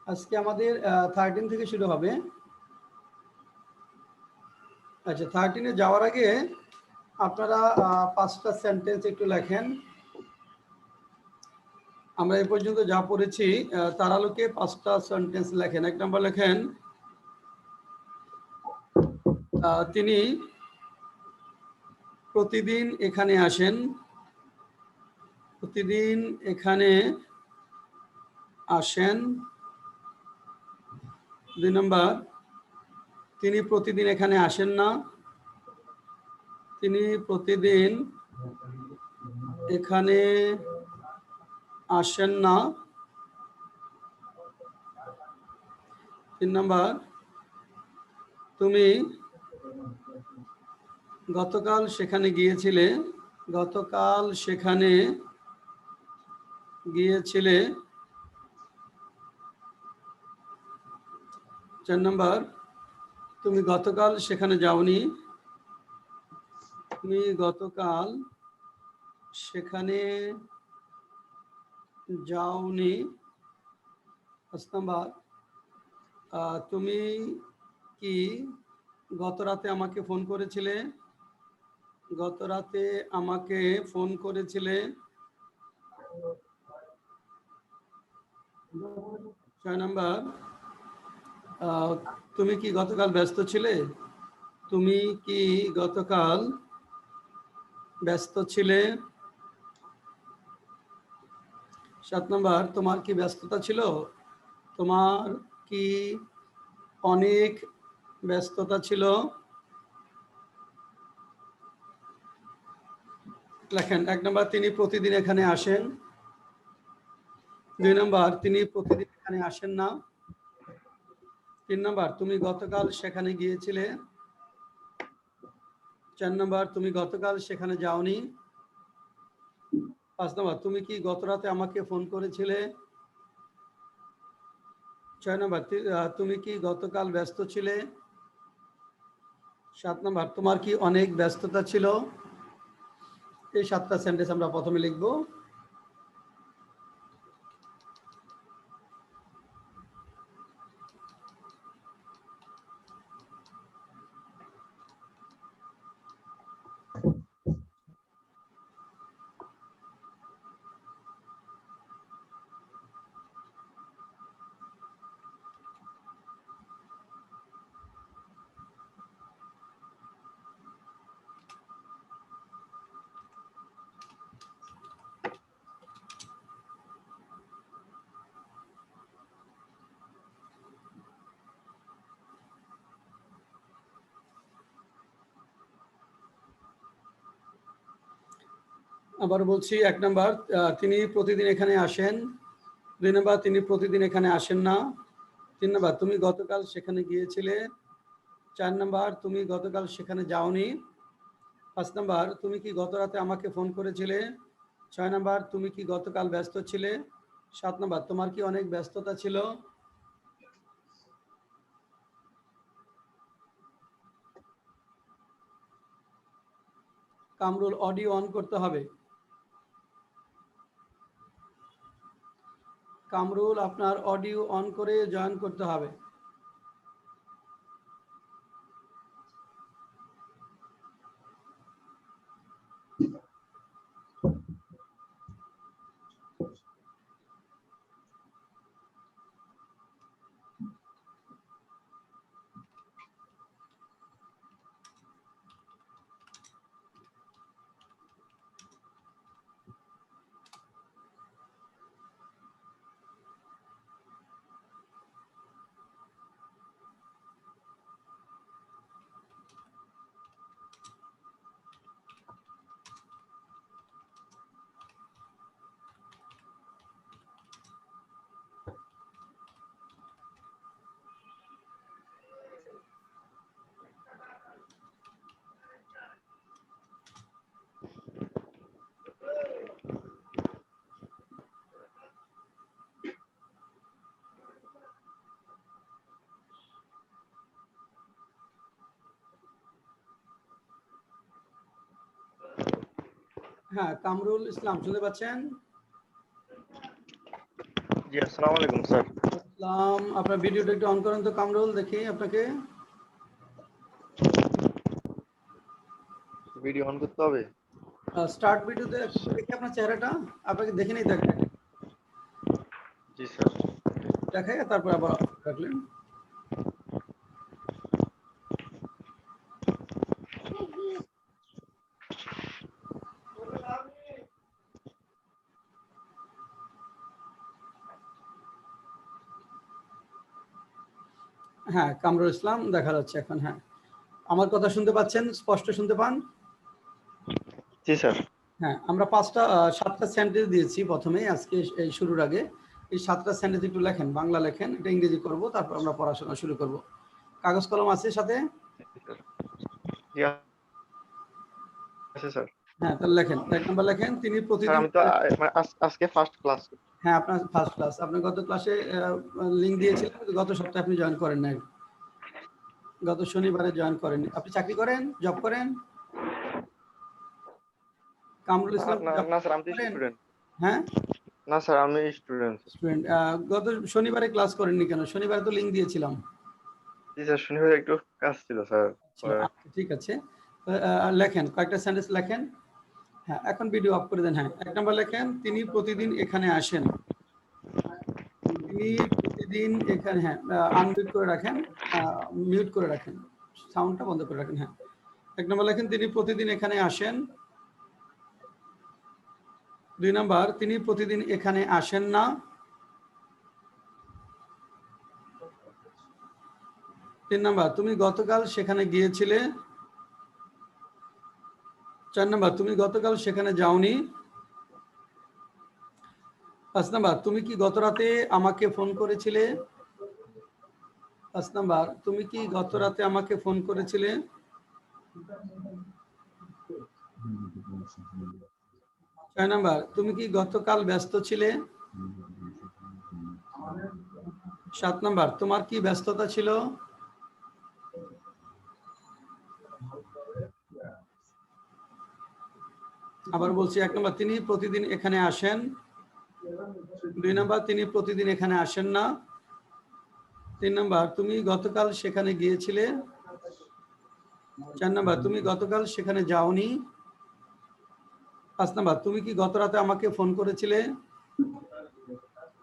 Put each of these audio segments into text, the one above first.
আজকে আমাদের 13 থেকে শুরু হবে। আচ্ছা, 13-এ যাওয়ার আগে আপনারা 5টা সেন্টেন্স একটু লেখেন। আমরা এই পর্যন্ত যা পড়েছি তার আলোকে 5টা সেন্টেন্স লেখেন। 1 নম্বর লেখেন, তিনি প্রতিদিন এখানে আসেন। প্রতিদিন এখানে আসেন। 2 নম্বর, তিনি প্রতিদিন এখানে আসেন না। তিনি প্রতিদিন এখানে আসেন না। 3 নম্বর, তুমি গতকাল সেখানে গিয়েছিলে। গতকাল সেখানে গিয়েছিলে। 4 নম্বর, তুমি গতকাল সেখানে যাওনি। তুমি গতকাল সেখানে যাওনি। 5 নম্বর, তুমি কি গত রাতে আমাকে ফোন করেছিলে। গত রাতে আমাকে ফোন করেছিলে। 6 নম্বর, তুমি কি গতকাল ব্যস্ত ছিলে। তুমি কি গতকাল ব্যস্ত ছিলে। 7 নম্বর, তোমার কি ব্যস্ততা ছিল। তোমার কি অনেক ব্যস্ততা ছিল। লেখেন। 1 নম্বর, তিনি প্রতিদিন এখানে আসেন। 2 নম্বর, তিনি প্রতিদিন এখানে আসেন না। 3 নম্বর, তুমি গতকাল সেখানে গিয়েছিলে। 4 নম্বর, তুমি গতকাল সেখানে যাওনি। 5 নম্বর, তুমি কি গত রাতে আমাকে ফোন করেছিলে। 6 নম্বর, তুমি কি গতকাল ব্যস্ত ছিলে। 7 নম্বর, তোমার কি অনেক ব্যস্ততা ছিল। এই 7টা সেন্টেন্স আমরা প্রথমে লিখব। আবার বলছি। 1 নম্বর, তিনি প্রতিদিন এখানে আসেন। 2 নম্বর, তিনি প্রতিদিন এখানে আসেন না। 3 নম্বর, তুমি গতকাল সেখানে গিয়েছিলে। 4 নম্বর, তুমি গতকাল সেখানে যাওনি। 5 নম্বর, তুমি কি গত রাতে আমাকে ফোন করেছিলে। 6 নম্বর, তুমি কি গতকাল ব্যস্ত ছিলে। 7 নম্বর, তোমার কি অনেক ব্যস্ততা ছিল। কামরুল, অডিও অন করতে হবে। কামরুল, আপনার অডিও অন করে জয়েন করতে হবে। হ্যাঁ, কামরুল ইসলাম শুনতে পাচ্ছেন। জি আসসালামু আলাইকুম স্যার। আসসালাম। আপনার ভিডিওটা একটু অন করেন তো কামরুল, দেখি আপনাকে। ভিডিও অন করতে হবে? স্টার্ট ভিডিওতে দেখি আপনার চেহারাটা, আপনাকে দেখে নেই দেখেন, জি স্যার। দেখাই তারপর আবার রাখলেন। হ্যাঁ, কামরুল ইসলাম দেখা যাচ্ছে এখন। হ্যাঁ, আমার কথা শুনতে পাচ্ছেন? স্পষ্ট শুনতে পান? জি স্যার। হ্যাঁ, আমরা 7টা সেন্টেন্স দিয়েছি প্রথমে আজকে এই শুরুর আগে। এই 7টা সেন্টেন্স একটু লেখেন, বাংলা লেখেন, এটা ইংরেজি করব, তারপর আমরা পড়াশোনা শুরু করব। কাগজ কলম আছে সাথে? জি আছে স্যার। হ্যাঁ, তাহলে লেখেন। 1 নাম্বার লেখেন, তিনি স্যার প্রতিদিন। আমি তো মানে আজকে ফার্স্ট ক্লাস। হ্যাঁ, আপনার ফার্স্ট ক্লাস। আপনি গত ক্লাসে লিংক দিয়েছিলেন, কিন্তু গত সপ্তাহে আপনি জয়েন করেন নাই। গত শনিবারে জয়েন করেন। আপনি চাকরি করেন, জব করেন? কামরুল ইসলাম না জব না স্যার, আমি তো করেন? স্টুডেন্ট। হ্যাঁ, না স্যার, আমি স্টুডেন্ট। স্টুডেন্ট। গত শনিবারে ক্লাস করেননি কেন? শনিবারে তো লিংক দিয়েছিলাম। জি স্যার, শনিবার একটু কাজ ছিল স্যার। আচ্ছা, ঠিক আছে। লেখেন, কয়েকটা সেন্টেন্স লেখেন। হ্যাঁ, এখন ভিডিও অফ করে দেন। হ্যাঁ, 1 নাম্বার লেখেন, তিনি প্রতিদিন এখানে আসেন। তিনি প্রতিদিন এখানে, হ্যাঁ, আনমিউট করে রাখেন, মিউট করে রাখেন, সাউন্ডটা বন্ধ করে রাখেন। হ্যাঁ, 1 নাম্বার লেখেন, তিনি প্রতিদিন এখানে আসেন। 2 নাম্বার, তিনি প্রতিদিন এখানে আসেন না। 3 নাম্বার, তুমি গতকাল সেখানে গিয়েছিলে। 4 নাম্বার, তুমি গতকাল সেখানে যাওনি। 5 নাম্বার, তুমি কি গত রাতে আমাকে ফোন করেছিলে? 5 নাম্বার, তুমি কি গত রাতে আমাকে ফোন করেছিলে? 6 নাম্বার, তুমি কি গতকাল ব্যস্ত ছিলে? 7 নাম্বার, তোমার কি ব্যস্ততা ছিল? আবার বলছি, 1 নাম্বার, তিনি প্রতিদিন এখানে আসেন। 2 নাম্বার, তিনি প্রতিদিন এখানে আসেন না। 3 নাম্বার, তুমি গতকাল সেখানে গিয়েছিলে। 4 নাম্বার, তুমি গতকাল সেখানে যাওনি। 5 নাম্বার, তুমি কি গত রাতে আমাকে ফোন করেছিলে?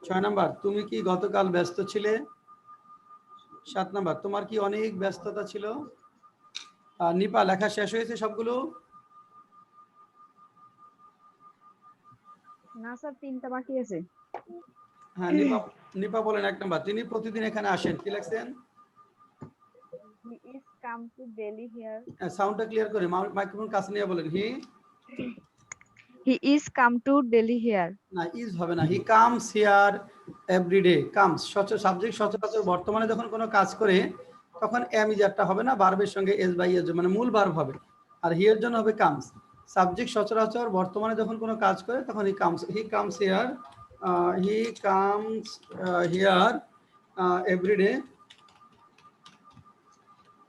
6 নাম্বার, তুমি কি গতকাল ব্যস্ত ছিলে? 7 নাম্বার, তোমার কি অনেক ব্যস্ততা ছিল? নিপা, লেখা শেষ হয়েছে সবগুলো? না স্যার, 3টা বাকি আছে। হ্যাঁ, নিপা বলেন। 1 নাম্বার, তিনি প্রতিদিন এখানে আসেন। কি লিখছেন? He is come to daily here. সাউন্ডটা ক্লিয়ার করে মাইক্রোফোন কাছে নিয়ে বলেন। He is come to daily here. না, ইজ হবে না। He comes here every day. Comes subject সচরাচর বর্তমানে যখন কোনো কাজ করে তখন এম ইজারটা হবে না, ভার্বের সঙ্গে এস বাই এস, মানে মূল ভার্ব হবে। আর হিয়ার জন্য হবে কামস। সাবজেক্ট সচরাচর বর্তমানে যখন কোনো কাজ করে তখন he comes here, he comes here every day.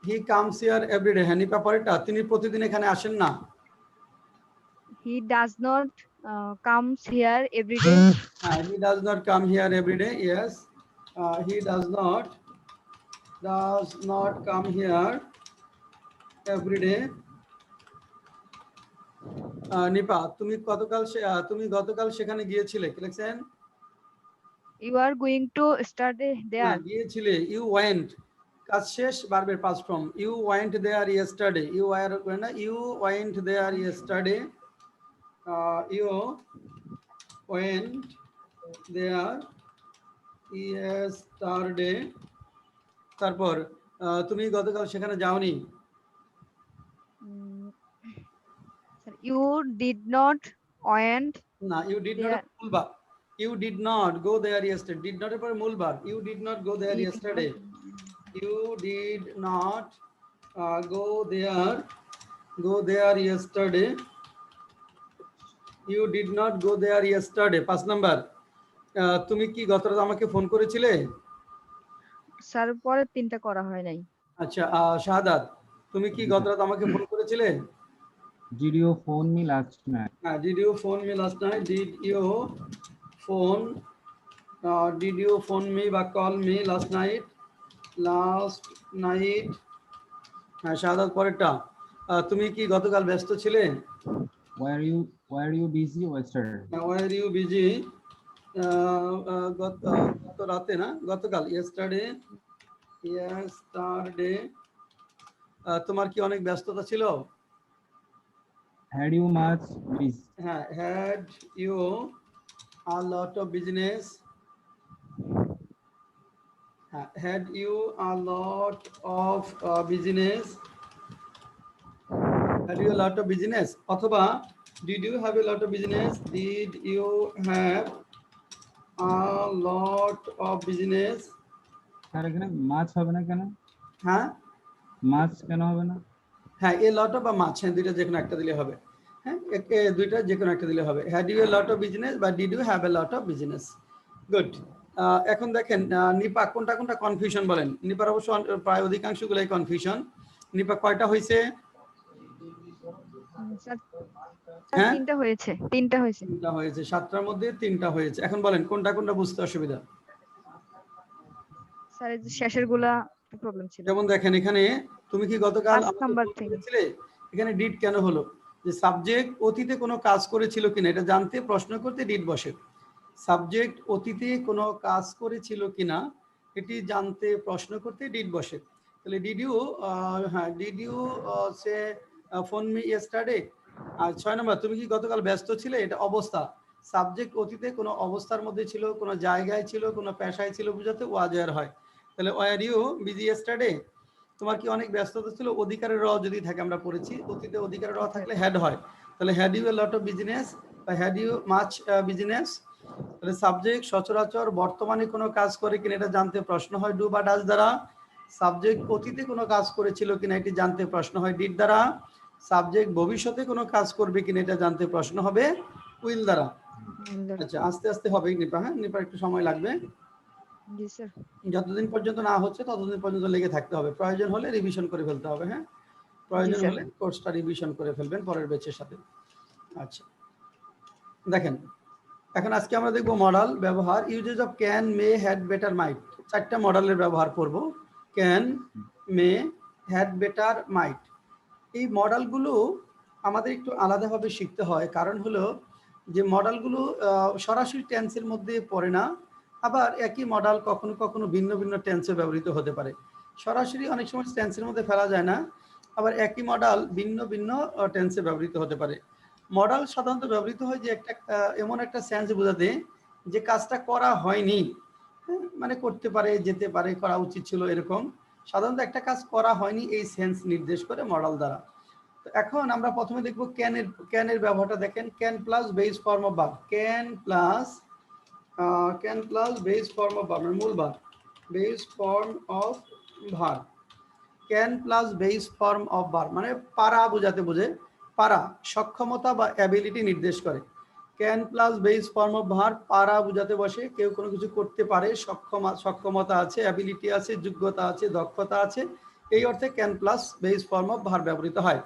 He comes here every day. হ্যাঁ, নিপা পরেরটা, তিনি প্রতিদিন এখানে আসেন না। He does not comes here every day. He does not come here every day. Yes, he does not come here every day. Nipa, তুমি গতকাল সেখানে গিয়েছিলে। কি লিখছেন? You are going to study না, দেয়ার। গিয়েছিলে। ইউ ওয়েন্ট, কাজ শেষ, ভার্বের past form. You went there yesterday. You were করে না, you went there yesterday. You went there yesterday. তারপর তুমি গতকাল সেখানে যাওনি। Sir, you did not went না, ইউ ডিড নট দেয়ার। মূল verb. You did not go there yesterday. Did not এর পরে মূল verb. You did not go there yesterday. You did not go there yesterday. You did not go there yesterday. 5 number, তুমি কি গত রাতে আমাকে phone করেছিলে? স্যার, পরের 3টা করা হয় নাই। আচ্ছা, শাহাদাত, তুমি কি গত রাতে আমাকে ফোন করেছিলে? Did you phone me last night? Did you phone me last night? Did you phone did you phone me বা কল মি লাস্ট নাইট? হ্যাঁ, শাহাদাত পরেরটা। তুমি কি গতকাল ব্যস্ত ছিলে? were you busy yesterday? Were you busy? গত রাতে না, গতকাল, ইয়েস্টারডে। তোমার কি অনেক ব্যস্ততা ছিল? Had you much busy? হ্যাঁ, had you a lot of business? হ্যাঁ, had you a lot of business? Had you lot of business, অথবা did you have a lot of business? Did you have a lot of business? Sir এখানে মাছ হবে না কেন? হ্যাঁ মাছ কেন হবে না? হ্যাঁ, এ লট অফ বা মাছ, হ্যাঁ, দুইটা যে কোনো একটা দিলে হবে। হ্যাঁ, দুইটা যে কোনো একটা দিলে হবে। Had you a lot of business বা did you have a lot of business? Good. এখন দেখেন নিপা কোনটা কোনটা কনফিউশন বলেন। নিপার অবশ্য প্রায় অধিকাংশগুলোই কনফিউশন। নিপা কয়টা হয়েছে? স্যার হ্যাঁ, তিনটা হয়েছে। 3টা হয়েছে, 7টার মধ্যে 3টা হয়েছে। এখন বলেন কোনটা কোনটা বুঝতে অসুবিধা? স্যার এই যে শেষের গুলা প্রবলেম ছিল। যেমন দেখেন এখানে, তুমি কি গতকাল 5 আমাকে নাম্বার বলতে থেকে। পেরেছিলে এখানে ডিড কেন হলো? যে সাবজেক্ট অতীতে কোনো কাজ করেছিল কিনা এটা জানতে প্রশ্ন করতে ডিড বসে। সাবজেক্ট অতীতে কোনো কাজ করেছিল কিনা এটি জানতে প্রশ্ন করতে ডিড বসে। তাহলে ডিড ইউ, হ্যাঁ, did you say phone me yesterday? আর 6 নম্বর, তুমি কি গতকাল ব্যস্ত ছিলে? এটা অবস্থা। সাবজেক্ট অতীতে কোনো অবস্থার মধ্যে ছিল, কোনো জায়গায় ছিল, কোনো পেশায় ছিল বুঝাতে ওয়াজার হয়। তাহলে ওয়ার ইউ বিজি ইয়েস্টারডে? তোমার কি অনেক ব্যস্ততা ছিল? অধিকারের র যদি থাকে, আমরা পড়েছি অতীতে অধিকারের র থাকলে হ্যাড হয়। তাহলে had you a lot of business বা হ্যাড ইউ মাচ বিজনেস? তাহলে সাবজেক্ট সচরাচর বর্তমানে কোনো কাজ করে কিনা এটা জানতে প্রশ্ন হয় ডু বা ডাজ দ্বারা। সাবজেক্ট অতীতে কোনো কাজ করেছিল কিনা এটি জানতে প্রশ্ন হয় ডিড দ্বারা। সাবজেক্ট ভবিষ্যতে কোনো কাজ করবে কিনা এটা জানতে প্রশ্ন হবে উইল দ্বারা। আচ্ছা, আস্তে আস্তে হবে নিপা, হ্যাঁ, নিপার একটু সময় লাগবে। জি স্যার। যতদিন পর্যন্ত না হচ্ছে ততদিন পর্যন্ত লেগে থাকতে হবে, প্রয়োজন হলে রিভিশন করে ফেলতে হবে। হ্যাঁ, জি প্রয়োজন স্যার। হলে কোর্সটা রিভিশন করে ফেলবেন পরের ব্যাচের সাথে। আচ্ছা, দেখেন এখন আজকে আমরা দেখব মডাল ব্যবহার, uses of can, may, had, better, might. 4টা মডেলের ব্যবহার করব। Can, may, had, better, might. এই মডেলগুলো আমাদের একটু আলাদাভাবে শিখতে হয়, কারণ হলো যে মডেলগুলো সরাসরি টেন্সের মধ্যে পড়ে না, আবার একই মডেল কখনো কখনো ভিন্ন ভিন্ন টেন্সে ব্যবহৃত হতে পারে। সরাসরি অনেক সময় টেন্সের মধ্যে ফেলা যায় না, আবার একই মডেল ভিন্ন ভিন্ন টেন্সে ব্যবহৃত হতে পারে। মডেল সাধারণত ব্যবহৃত হয় যে একটা এমন একটা সেন্স বোঝাতে যে কাজটা করা হয়নি, হ্যাঁ, মানে করতে পারে, যেতে পারে, করা উচিত ছিল, এরকম সাধারণত একটা কাজ করা হয়নি এই সেন্স নির্দেশ করে মডেল দ্বারা। তো এখন আমরা প্রথমে দেখব ক্যানের ব্যবহারটা। দেখেন can plus base form of verb, can plus base form of verb, মূল verb, base form of verb. Can plus base form of verb মানে পারা বোঝাতে বোঝে, পারা সক্ষমতা বা অ্যাবিলিটি নির্দেশ করে। Can plus base form of verb পারা বোঝাতে বসে, কেউ কোনো কিছু করতে পারে, সক্ষমতা আছে, অ্যাবিলিটি আছে, যোগ্যতা আছে, দক্ষতা আছে, এই অর্থে can plus base form of verb ব্যবহৃত হয়।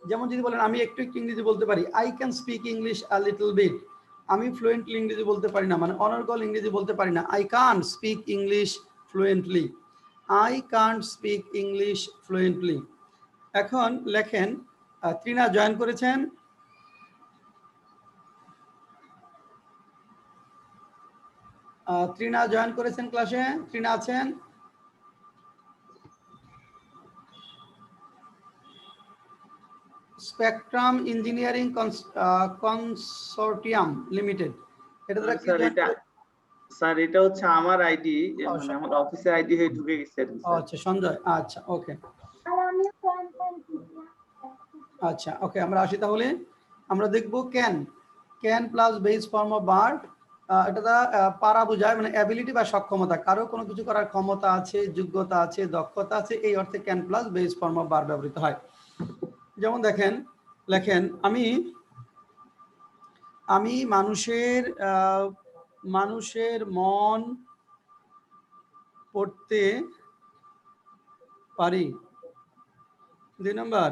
যেমন যদি বলেন আমি একটু একটু ইংরেজি বলতে পারি, I can speak English a little bit. আমি ফ্লুয়েন্টলি ইংরেজি বলতে পারি না, মানে অনর্গল ইংরেজি বলতে পারি না। I can't speak English fluently, I can't speak English fluently. এখন লেখেন ত্রিনা জয়েন করেছেন। ত্রিনা জয়েন করেছেন ক্লাসে? ত্রিনা আছেন? স্পেকট্রাম ইঞ্জিনিয়ারিং কনসোর্টিয়াম লিমিটেড, এটা দ্বারা কি জয়েন করে? স্যার এটা হচ্ছে আমার আইডি, মানে আমার অফিসের আইডি হয়ে ঢুকে গেছে। আচ্ছা সঞ্জয়, আচ্ছা ওকে, আচ্ছা ওকে, আমরা আসি তাহলে। আমরা দেখব can plus base form of verb, এটা পারা বোঝায়, মানে অ্যাবিলিটি বা সক্ষমতা, কারো কোনো কিছু করার ক্ষমতা আছে, যোগ্যতা আছে, দক্ষতা আছে, এই অর্থে can plus base form of verb ব্যবহৃত হয়। যেমন দেখেন লেখেন আমি মানুষের মন পড়তে পারি। 2 নম্বর,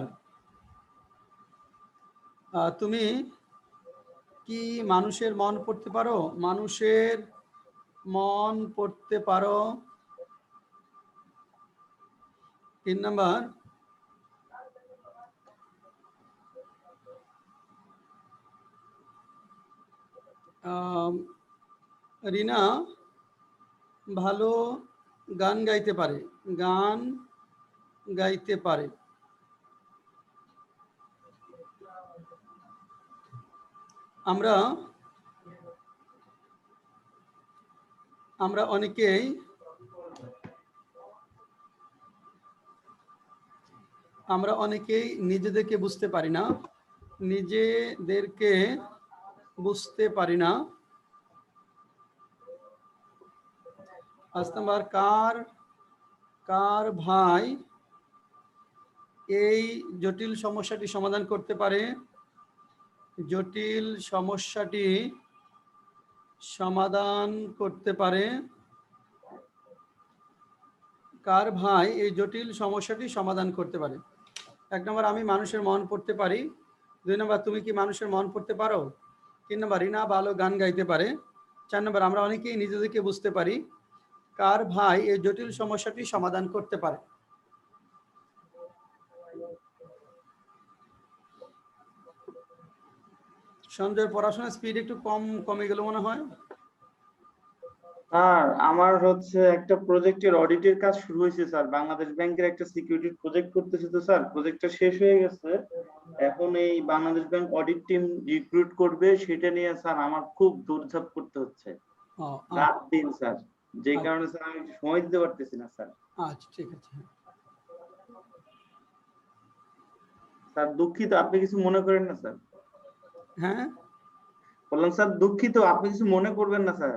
তুমি কি মানুষের মন পড়তে পারো? মানুষের মন পড়তে পারো। 3 নাম্বার, রিনা ভালো গান গাইতে পারে। গান গাইতে পারে। আমরা অনেকেই নিজেদেরকে বুঝতে পারি না। নিজেদেরকে বুঝতে পারি না। 5 নাম্বার, কার ভাই এই জটিল সমস্যাটি সমাধান করতে পারে। জটিল সমস্যাটি সমাধান করতে পারে। কার ভাই এই জটিল সমস্যাটি সমাধান করতে পারে। 1 নম্বর, আমি মানুষের মন পড়তে পারি। 2 নম্বর, তুমি কি মানুষের মন পড়তে পারো। 3 নম্বর, রিনা ভালো গান গাইতে পারে। 4 নম্বর, আমরা অনেকেই নিজেদেরকে বুঝতে পারি। কার ভাই এই জটিল সমস্যাটি সমাধান করতে পারে। সঞ্জয়, পড়াশোনার স্পিড একটু কমে গেল মনে হয়। স্যার আমার হচ্ছে একটা প্রজেক্টের অডিটের কাজ শুরু হয়েছে স্যার, বাংলাদেশ ব্যাংকের একটা সিকিউরিটি প্রজেক্ট করতেছে তো স্যার, প্রজেক্টটা শেষ হয়ে গেছে। এখন এই Bangladesh bank audit team recruit করবে, সেটা নিয়ে স্যার আমার খুব দৌড়ঝাঁপ করতে হচ্ছে ও, রাত দিন স্যার, যে কারণে স্যার আমি সময় দিতে পারতেছি না স্যার। আচ্ছা, ঠিক আছে। স্যার দুঃখিত, আপনি কিছু মনে করেন না স্যার। হ্যাঁ, বললাম স্যার দুঃখিত, আপনি কিছু মনে করবেন না স্যার।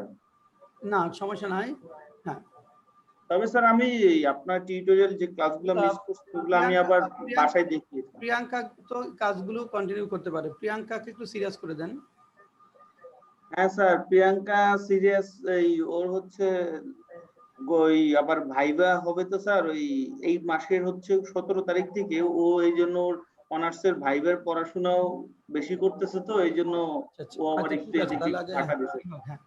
না সমস্যা নাই। হ্যাঁ, তবে স্যার আমি আপনার টিউটোরিয়াল যে ক্লাসগুলো মিস করছি ওগুলো আমি আবার বাসায় দেখি। প্রিয়াঙ্কা তো কাজগুলো কন্টিনিউ করতে পারে। প্রিয়াঙ্কাকে একটু সিরিয়াস করে দেন। হ্যাঁ স্যার, প্রিয়াঙ্কা সিরিয়াস, এই ওর হচ্ছে ওই আবার ভাইবা হবে তো স্যার, ওই এই মাসের হচ্ছে 17 তারিখ থেকে ও এই জন্য ওর অনার্সের ভাইবার পড়াশোনাও বেশি করতেছে, তো এই জন্য ও আবার একটু ঠিক আছে, এদিকে তাহলে আগে টাকা দিছে। হ্যাঁ,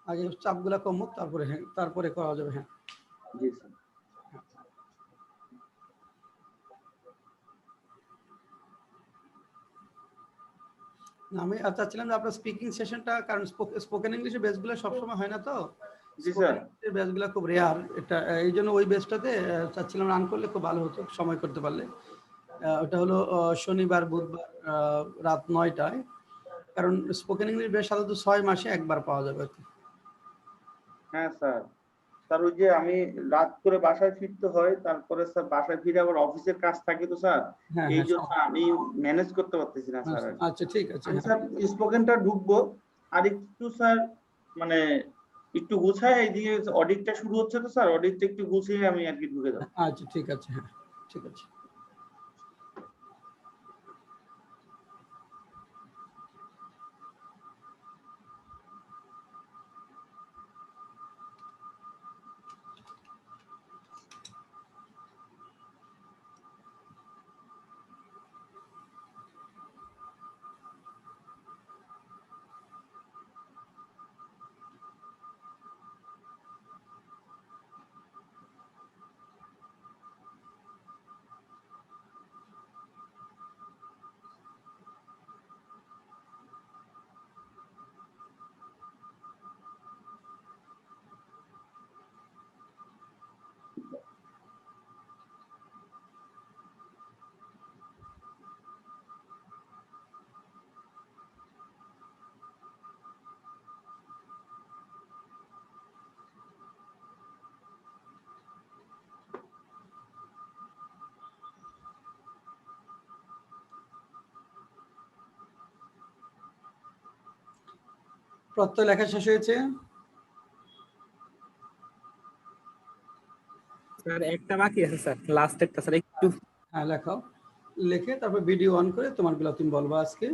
আগে চাপগুলা কমুক, তারপরে তারপরে করা যাবে। হ্যাঁ, জি স্যার। আমি চাচ্ছিলাম যে আপনার স্পিকিং সেশনটা, কারণ স্পোকেন ইংলিশের বেসগুলো সবসময় হয় না তো। জি স্যার। স্পোকেন বেসগুলো খুব রেয়ার, এটা এই জন্য ওই বেসটাতে চাচ্ছিলাম রান করলে খুব ভালো হতো, সময় করতে পারলে। ওটা হলো শনিবার বুধবার রাত 9টায়। কারণ স্পোকেন ইংলিশ বেস সাধারণত 6 মাসে একবার পাওয়া যাবে আর কি। হ্যাঁ স্যার। স্যার ওই যে আমি রাত করে বাসায় ফিরতে হয়, তারপরে স্যার বাসায় ফিরে আবার অফিসের কাজ থাকে তো স্যার, হ্যাঁ, এই হ্যাঁ, জন্য আমি ম্যানেজ করতে পারতেছি না স্যার। আচ্ছা, ঠিক আছে। আমি হ্যাঁ, স্যার স্পোকেনটা ঢুকবো, আর একটু স্যার মানে একটু গুছায়, এইদিকে অডিটটা শুরু হচ্ছে তো স্যার, অডিটটা একটু গুছিয়ে আমি আর কি ঢুকে যাবো। আচ্ছা, ঠিক আছে। হ্যাঁ, ঠিক আছে। প্রত্যয় লেখা শেষ হয়েছে। স্যার একটা বাকি আছে স্যার, লাস্ট একটা স্যার একটু। হ্যাঁ, লেখাও। লিখে তারপর ভিডিও অন করে তোমারগুলো তুমি বলবা আজকে।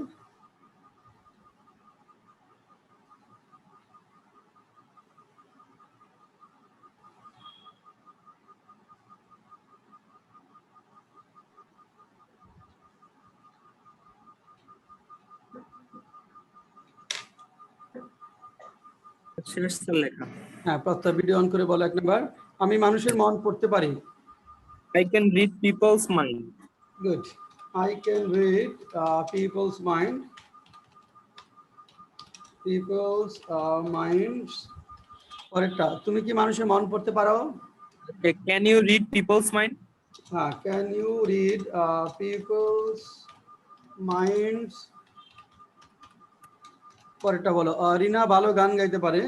শেষ স্যার লেখা। হ্যাঁ, প্রত্যয় ভিডিও অন করে বলো 1 নাম্বার। আমি মানুষের মন পড়তে পারি। I can read people's mind. Good. I can read people's mind. People's minds. পরেরটা, তুমি কি মানুষের মন পড়তে পারো? Okay, can you read people's mind? হ্যাঁ, can you read people's minds? পরেরটা বলো, রিনা ভালো গান গাইতে পারে।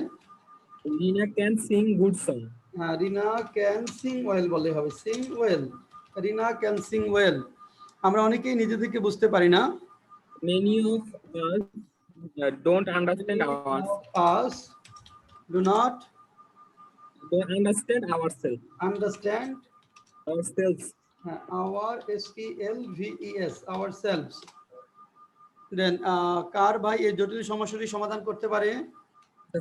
Rina can sing good song. হ্যাঁ, রিনা ক্যান সিং ওয়েল বললে হবে, sing well. Rina can sing well. আমরা অনেকেই নিজেদেরকে বুঝতে পারি না। Many of us don't understand Us do not understand ourselves. our selves, ourselves. Then কার ভাই এই জটিল সমস্যাটি সমাধান করতে পারে?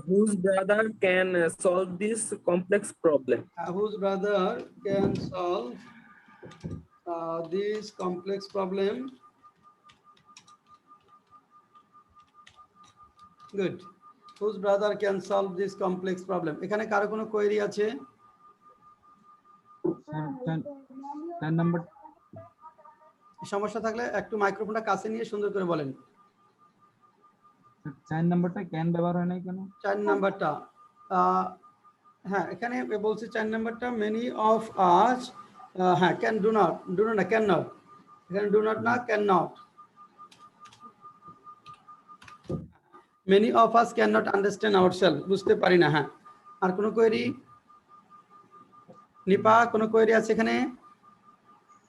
Whose brother can solve this complex problem? Whose brother can solve this complex problem? Good. Whose brother can solve this complex problem? এখানে কারো কোনো কোয়েরি আছে? স্যার 10 নাম্বার সমস্যা থাকলে একটু মাইক্রোফোনটা কাছে নিয়ে সুন্দর করে বলেন। 4 নাম্বারটা ক্যান ব্যবহার হয় নাই কেন? 4 নাম্বারটা হ্যাঁ, এখানে বলছে 4 নাম্বারটা মেনি অফ আস, হ্যাঁ, ক্যান ডু নট, না ক্যান নট, এখানে ডু নট না can not. Many of us can not understand ourself, বুঝতে পারি না। হ্যাঁ, আর কোনো কোয়েরি? নিপা, কোনো কোয়েরি আছে এখানে?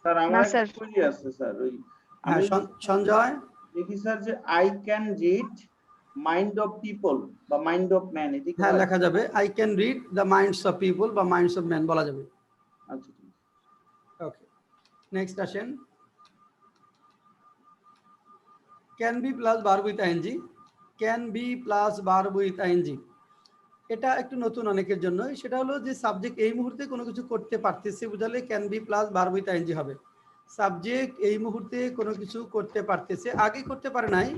স্যার না, আমার স্যার। একটা কোয়েরি আছে স্যার। ওই হ্যাঁ, আমি সঞ্জয়। দেখি স্যার যে I can read mind of people বা মাইন্ড অফ ম্যান, এটি কি হ্যাঁ, হয়? লেখা যাবে I can read the minds of people বা মাইন্ডস অফ ম্যান বলা যাবে। আচ্ছা ঠিক আছে। ওকে, নেক্সট আসেন। Can be plus verb with ING. Can be plus verb with ING, এটা একটু নতুন অনেকের জন্য। সেটা হলো যে সাবজেক্ট এই মুহূর্তে কোনো কিছু করতে পারতেছে বুঝালে can be plus verb with ING হবে। সাবজেক্ট এই মুহূর্তে কোনো কিছু করতে পারতেছে, আগে করতে পারে নাই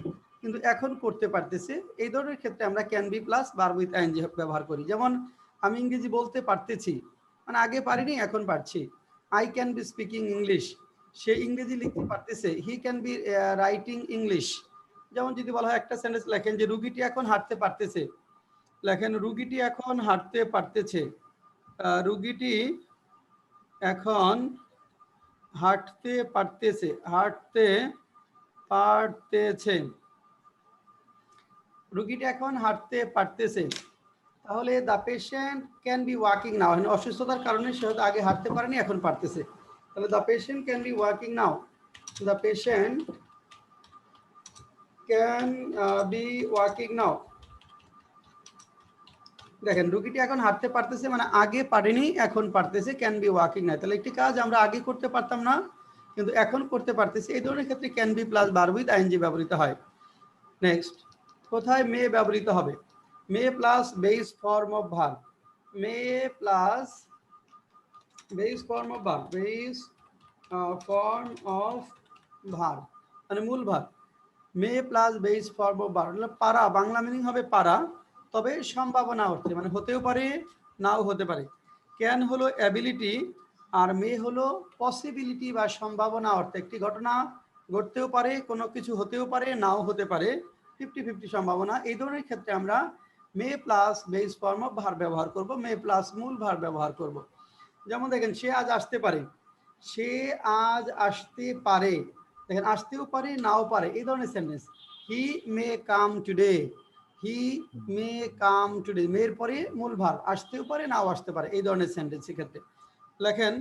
কিন্তু এখন করতে পারতেছে, এই ধরনের ক্ষেত্রে আমরা can be plus verb with ING ব্যবহার করি। যেমন আমি ইংরেজি বলতে পারতেছি, মানে আগে পারিনি এখন পারছি। I can be speaking English, সে ইংরেজি লিখতে পারতেছে। He can be writing English. যেমন যদি বলা হয় একটা সেন্টেন্স লেখেন যে রুগীটি এখন হাঁটতে পারতেছে, লেখেন রুগীটি এখন হাঁটতে পারতেছে। রুগীটি এখন হাঁটতে পারতেছে, হাঁটতে পারতেছে। রুগীটি এখন হাঁটতে পারতেছে। তাহলে the patient can be walking now, অসুস্থতার কারণে সে হয়তো আগে হাঁটতে পারেনি এখন পারতেছে। তাহলে the patient can be walking now, the patient can be walking now. দেখেন রুগীটি এখন হাঁটতে পারতেছে, মানে আগে পারেনি এখন পারতেছে, ক্যান বি ওয়াকিং নাও। তাহলে একটি কাজ আমরা আগে করতে পারতাম না কিন্তু এখন করতে পারতেছি, এই ধরনের ক্ষেত্রে can be plus verb with ING ব্যবহৃত হয়। নেক্সট, কোথায় মে ব্যবহৃত হবে? May plus base form of verb, may plus base form of verb, base form of verb মানে মূল verb. May plus base form of verb, পারা, Bangla meaning হবে পারা, তবে সম্ভাবনা অর্থে, মানে হতেও পারে নাও হতে পারে। ক্যান হলো অ্যাবিলিটি আর মে হলো পসিবিলিটি বা সম্ভাবনা অর্থে। একটি ঘটনা ঘটতেও পারে, কোনো কিছু হতেও পারে নাও হতে পারে, 50-50 সম্ভাবনা। এই ধরনের ক্ষেত্রে আমরা মে plus base form of verb ব্যবহার করব, মে প্লাস মূল ভার্ব ব্যবহার করব। যেমন দেখেন সে আজ আসতে পারে, সে আজ আসতে পারে, দেখেন আসতেও পারে নাও পারে, এই ধরনের সেন্টেন্স। হি মে কাম টুডে, হি মে কাম টুডে, মের পরে মূল ভার্ব, আসতেও পারে নাও আসতে পারে, এই ধরনের সেন্টেন্স। ক্ষেত্রে লেখেন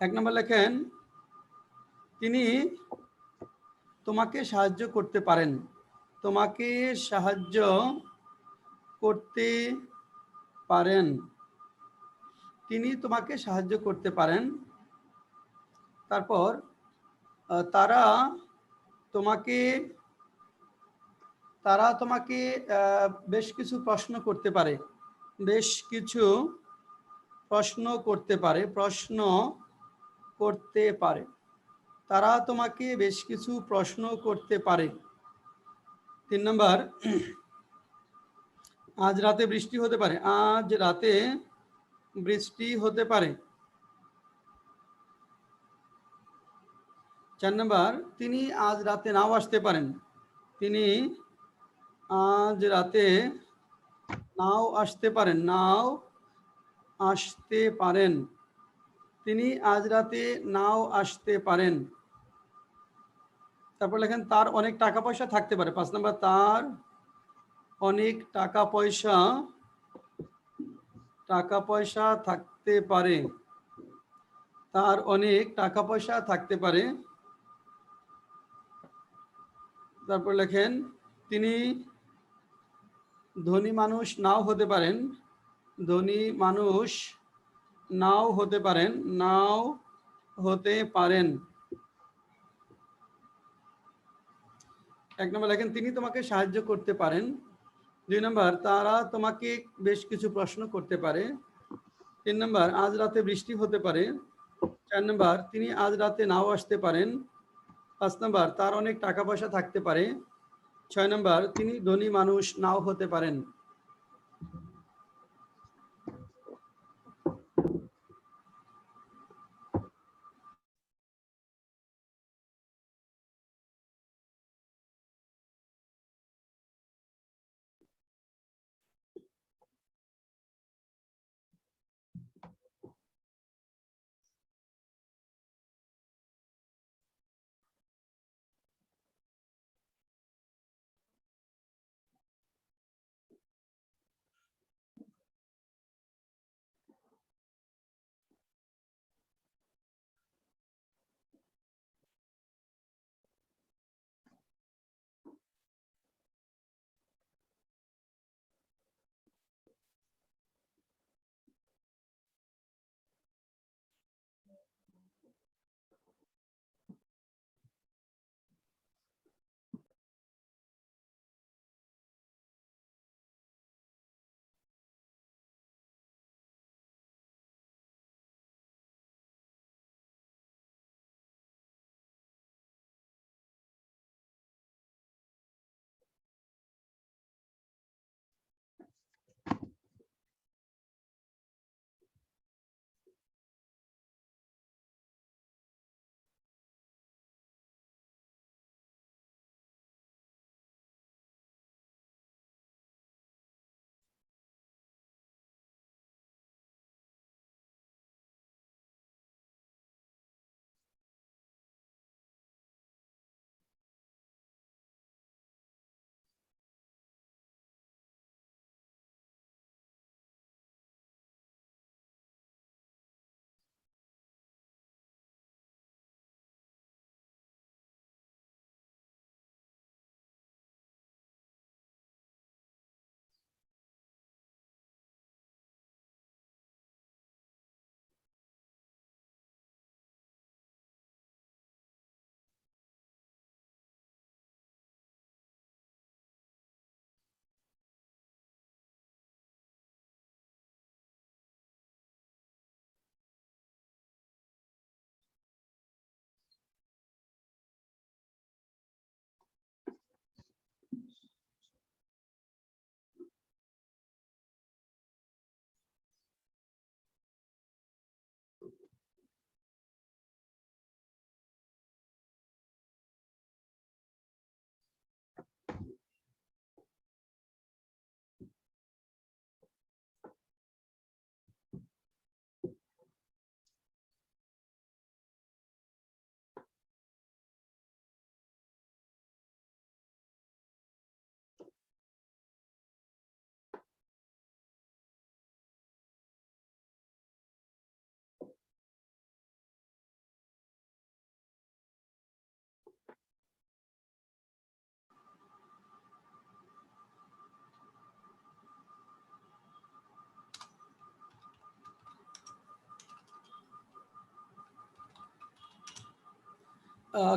1 নম্বর, লেখেন তিনি তোমাকে সাহায্য করতে পারেন, তোমাকে সাহায্য করতে পারেন, তিনি তোমাকে সাহায্য করতে পারেন। তারপর তারা তোমাকে বেশ কিছু প্রশ্ন করতে পারে, বেশ কিছু প্রশ্ন করতে পারে, প্রশ্ন করতে পারে। তারা তোমাকে বেশ কিছু প্রশ্ন করতে পারে। 3 নম্বর, আজ রাতে বৃষ্টি হতে পারে, আজ রাতে বৃষ্টি হতে পারে। 4 নাম্বার, তিনি আজ রাতে নাও আসতে পারেন, তিনি আজ রাতে নাও আসতে পারেন, নাও আসতে পারেন, তিনি আজ রাতে নাও আসতে পারেন। তারপর লেখেন তার অনেক টাকা পয়সা থাকতে পারে। 5 নাম্বার, তার অনেক টাকা পয়সা থাকতে পারে, তার অনেক টাকা পয়সা থাকতে পারে। তারপর লেখেন তিনি ধনী মানুষ নাও হতে পারেন, ধনী মানুষ নাও হতে পারেন, নাও হতে পারেন। 1 নম্বর লেখেন তিনি তোমাকে সাহায্য করতে পারেন। 2 নম্বর, তারা তোমাকে বেশ কিছু প্রশ্ন করতে পারে। 3 নম্বর, আজ রাতে বৃষ্টি হতে পারে। 4 নম্বর, তিনি আজ রাতে নাও আসতে পারেন। 5 নম্বর, তার অনেক টাকা পয়সা থাকতে পারে। 6 নম্বর, তিনি ধনী মানুষ নাও হতে পারেন।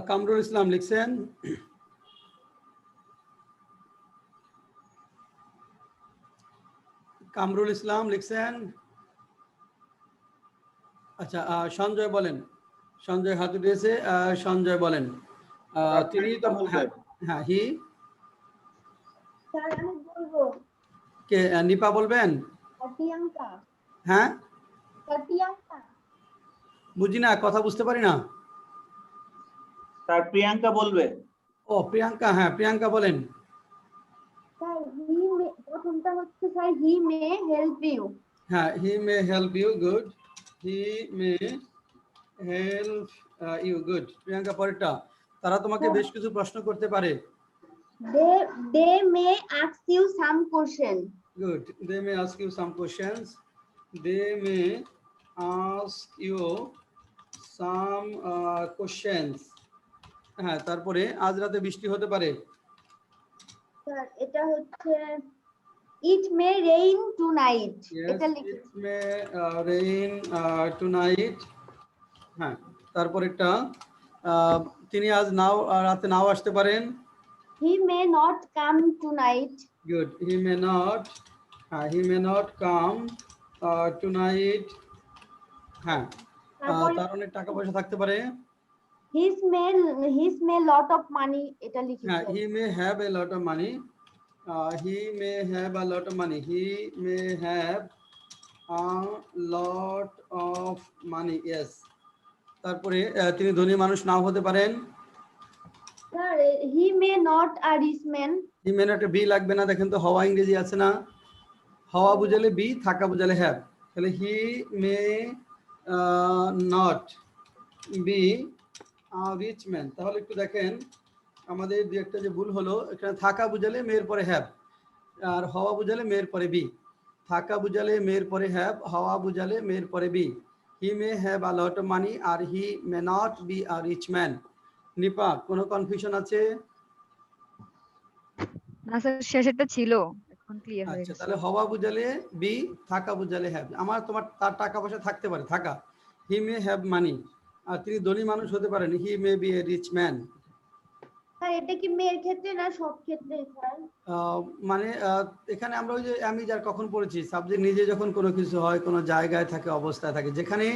কামরুল ইসলাম লিখছেন কামরুল ইসলাম লিখছেন। আচ্ছা, সঞ্জয় বলেন। সঞ্জয় হাত উঠিয়েছে, সঞ্জয় বলেন। তিনি তো হ্যাঁ হি কে নিপা বলবেন? প্রিয়াঙ্কা হ্যাঁ, প্রিয়াঙ্কা বুঝি না, কথা বুঝতে পারি না। স্যার প্রিয়াঙ্কা বলবে। ও প্রিয়াঙ্কা, হ্যাঁ প্রিয়াঙ্কা বলেন। স্যার প্রথমটা হচ্ছে sir he may help you. হ্যাঁ, he may help you, good. He may help you, good. Priyanka পরেরটা, তারা তোমাকে বেশ কিছু প্রশ্ন করতে পারে। They may ask you some question. Good. They may ask you some questions. They may ask you some questions. হ্যাঁ, তারপরে আজ রাতে বৃষ্টি হতে পারে। স্যার এটা হচ্ছে ইট মে রেইন টুনাইট। Yes, এটা it লিখেছি। may rain tonight. হ্যাঁ, তারপরেরটা তিনি আজ রাতে নাও আসতে পারেন। He may not come tonight. Good. He may not come tonight. হ্যাঁ, তারপরে তার অনেক টাকা পয়সা থাকতে পারে। হিজ মে লট অফ মানি। এটা হ্যাঁ, লিখেছি। he may have a lot of money. He may have a lot of money. He may have a lot of money. Yes. তারপরে তিনি ধনী মানুষ নাও হতে পারেন। Sir he may not a rich man. He may not, be লাগবে না, দেখেন তো হওয়া ইংরেজি আছে না, হওয়া বুঝালে বি, থাকা বুঝালে হ্যাভ। তাহলে he may not be rich man. তাহলে একটু দেখেন আমাদের দু একটা যে ভুল হলো, এখানে থাকা বুঝালে মেয়ের পরে হ্যাভ, আর হওয়া বুঝালে মেয়ের পরে বি। থাকা বুঝালে মেয়ের পরে হ্যাভ, হওয়া বুঝালে মেয়ের পরে be. He may have a lot of money আর he may not be a rich man. Nipa, কোনো কনফিউশন আছে? না স্যার, শেষেরটা ছিল, এখন ক্লিয়ার হয়ে আচ্ছা, গেছে। তাহলে হওয়া বুঝালে বি, থাকা বুঝালে হ্যাভ। তোমার তার টাকা পয়সা থাকতে পারে, থাকা। হি মে হ্যাভ মানি। আর তিনি ধনী মানুষ হতে পারেন, he may be a rich man. Sir এটা কি মেয়ের ক্ষেত্রে না সব ক্ষেত্রে স্যার? মানে এখানে আমরা ওই যে আমি যার কখন পড়েছি, সাবজেক্ট নিজে যখন কোনো কিছু হয়, কোনো জায়গায় থাকে, অবস্থায় থাকে, যেখানে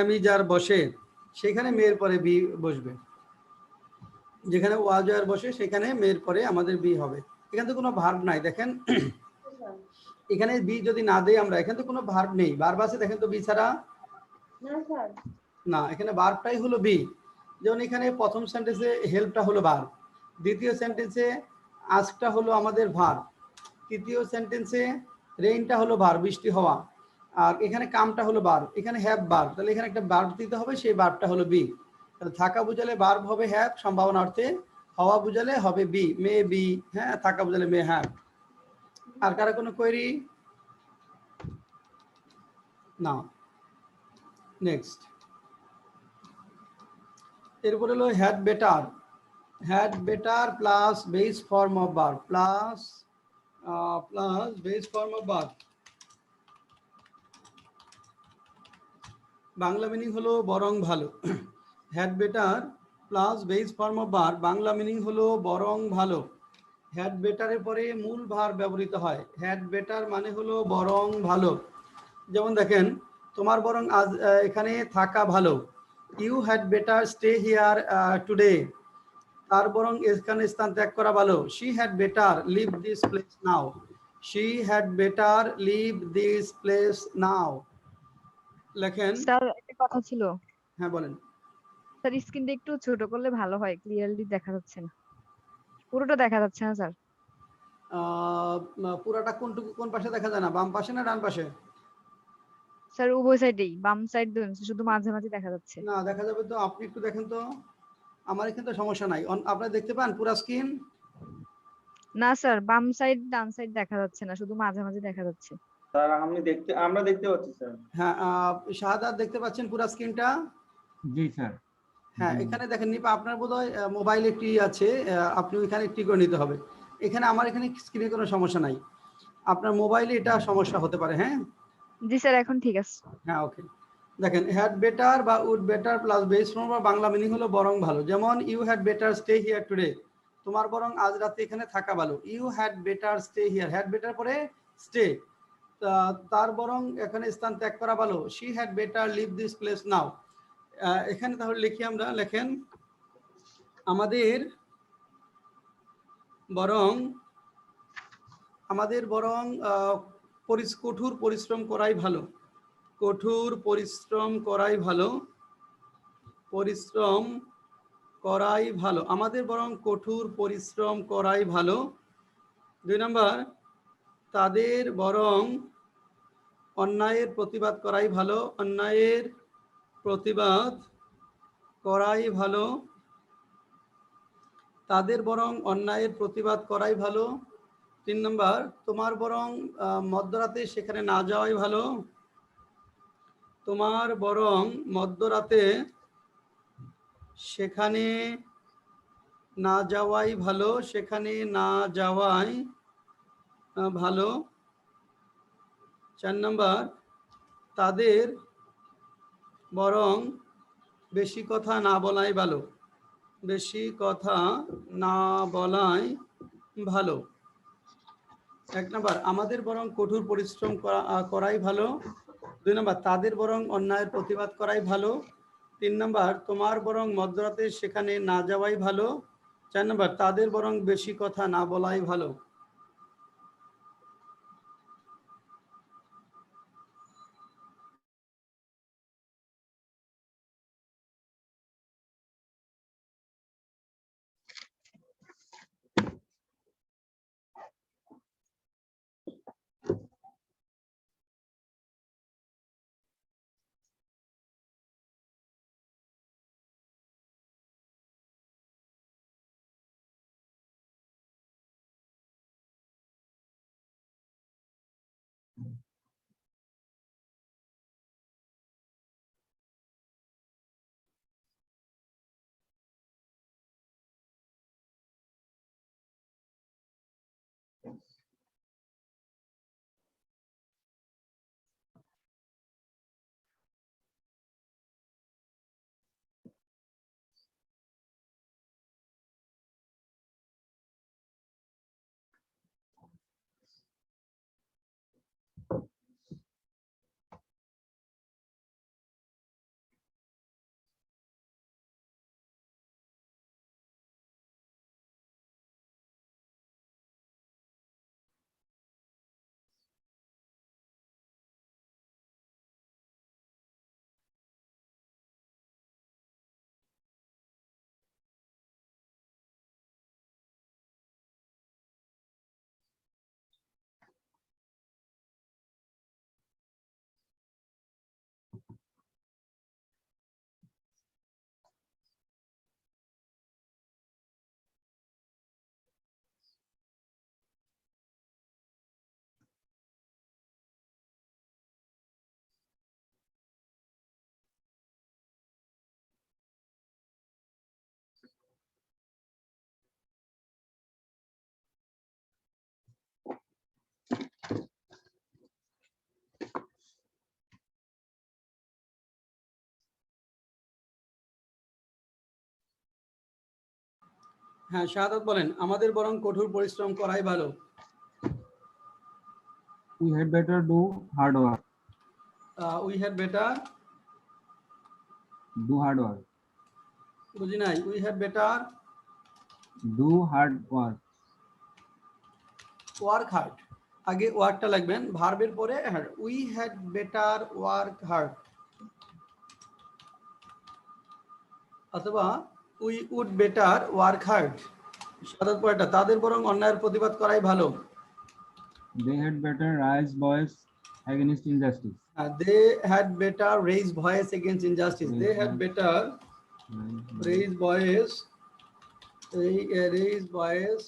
আমি যার বসে সেখানে মেয়ের পরে বি বসবে। যেখানে ওয়াজার বসে সেখানে মেয়ের পরে আমাদের বি হবে। এখানে তো কোনো ভার্ব নাই, দেখেন এখানে বি যদি না দেই আমরা, এখানে তো কোনো ভার্ব নেই। ভার্ব আছে দেখেন তো বি ছাড়া? না স্যার। না, এখানে ভার্বটাই হলো বি। যেমন এখানে প্রথম সেন্টেন্সে হেল্পটা হলো ভার্ব, দ্বিতীয় সেন্টেন্সে আস্কটা হলো আমাদের ভার্ব, তৃতীয় সেন্টেন্সে রেইনটা হলো ভার্ব, বৃষ্টি হওয়া, আর এখানে কামটা হলো ভার্ব, এখানে হ্যাভ ভার্ব। তাহলে এখানে একটা ভার্ব দিতে হবে, সেই ভার্বটা হলো বি। তাহলে থাকা বুঝালে ভার্ব হবে হ্যাভ সম্ভাবনা অর্থে, হওয়া বুঝালে হবে বি, মে বি। হ্যাঁ, থাকা বুঝালে মে হ্যাভ। আর কারো কোনো কোয়েরি? না। নেক্সট, এরপর হলো had better. Had better plus base form of verb, plus base form of verb. Bangla meaning হলো বরং ভালো। Had better plus base form of verb, Bangla meaning হলো বরং ভালো। হ্যাড বেটারের পরে মূল ভার্ব ব্যবহৃত হয়। হ্যাড বেটার মানে হলো বরং ভালো। যেমন দেখেন, তোমার বরং আজ এখানে থাকা ভালো। You had better stay here today. তার বরং এখানে স্থান ত্যাগ করা ভালো। She had better leave this place now. She had better leave this place now. লেখেন। স্যার একটা কথা ছিল। হ্যাঁ বলেন। স্যার স্ক্রিনটা একটু ছোট করলে ভালো হয়, ক্লিয়ারলি দেখা যাচ্ছে না, পুরোটা দেখা যাচ্ছে না স্যার। পুরাটা কোন পাশে দেখা যায় না, বাম পাশে না ডান পাশে? স্যার উভয় সাইডেই, বাম সাইড শুধু মাঝে মাঝে দেখা যাচ্ছে। না, দেখা যাবে তো, আপনি একটু দেখেন তো। আমার এখানে তো সমস্যা নাই, আপনারা দেখতে পান পুরা স্ক্রিন? না স্যার, বাম সাইড ডান সাইড দেখা যাচ্ছে না, শুধু মাঝে মাঝে দেখা যাচ্ছে। স্যার আমরা দেখতে পাচ্ছি স্যার। হ্যাঁ, শাহাদাত দেখতে পাচ্ছেন পুরা স্ক্রিনটা? জি স্যার। হ্যাঁ, এখানে দেখেন নিপা, আপনার বোধহয় মোবাইল একটি আছে, আপনি ওইখানে একটি করে নিতে হবে। এখানে আমার এখানে স্ক্রিনে কোনো সমস্যা নাই, আপনার মোবাইলে এটা সমস্যা হতে পারে। হ্যাঁ জি স্যার, এখন ঠিক আছে। হ্যাঁ, ওকে। দেখেন, হ্যাড বেটার বা would better plus base form বা বাংলা মিনিং হলো বরং ভালো। যেমন you had better stay here today, তোমার বরং আজ রাতে এখানে থাকা ভালো। You had better stay here, had better পরে স্টে, তার বরং এখানে স্থান ত্যাগ করা ভালো। She had better leave this place now. এখানে তাহলে লিখি আমরা, লেখেন আমাদের বরং আমাদের বরং কঠোর পরিশ্রম করাই ভালো। কঠোর পরিশ্রম করাই ভালো। পরিশ্রম করাই ভালো, আমাদের বরং কঠোর পরিশ্রম করাই ভালো। 2 নাম্বার, তাদের বরং অন্যায়ের প্রতিবাদ করাই ভালো। অন্যায়ের প্রতিবাদ করাই ভালো। তাদের বরং অন্যায়ের প্রতিবাদ করাই ভালো। 3 নাম্বার, তোমার বরং মধ্যরাতে সেখানে না যাওয়াই ভালো। তোমার বরং মধ্যরাতে সেখানে না যাওয়াই ভালো। সেখানে না যাওয়াই ভালো। 4 নাম্বার, তাদের বরং বেশি কথা না বলাই ভালো। বেশি কথা না বলাই ভালো। 1 নাম্বার, আমাদের বরং কঠোর পরিশ্রম করাই ভালো। 2 নাম্বার, তাদের বরং অন্যায়ের প্রতিবাদ করাই ভালো। 3 নাম্বার, তোমার বরং মধ্যরাতে সেখানে না যাওয়াই ভালো। 4 নাম্বার, তাদের বরং বেশি কথা না বলাই ভালো। হ্যাঁ, শাহাদাত বলেন, আমাদের বরং কঠোর পরিশ্রম করাই ভালো। We had better do hard work. We had better, Do hard work. বুঝি নাই। We had better Do hard work. Work hard, আগে ওয়ার্কটা লিখবেন, ভার্বের পরে hard. We had better work hard, অথবা we would better work hard. Shahadat পরেরটা, তাদের বরং অন্যায়ের প্রতিবাদ করাই ভালো। They had better raise voice against injustice. They had better raise voice against injustice. They had better raise voice, raise voice,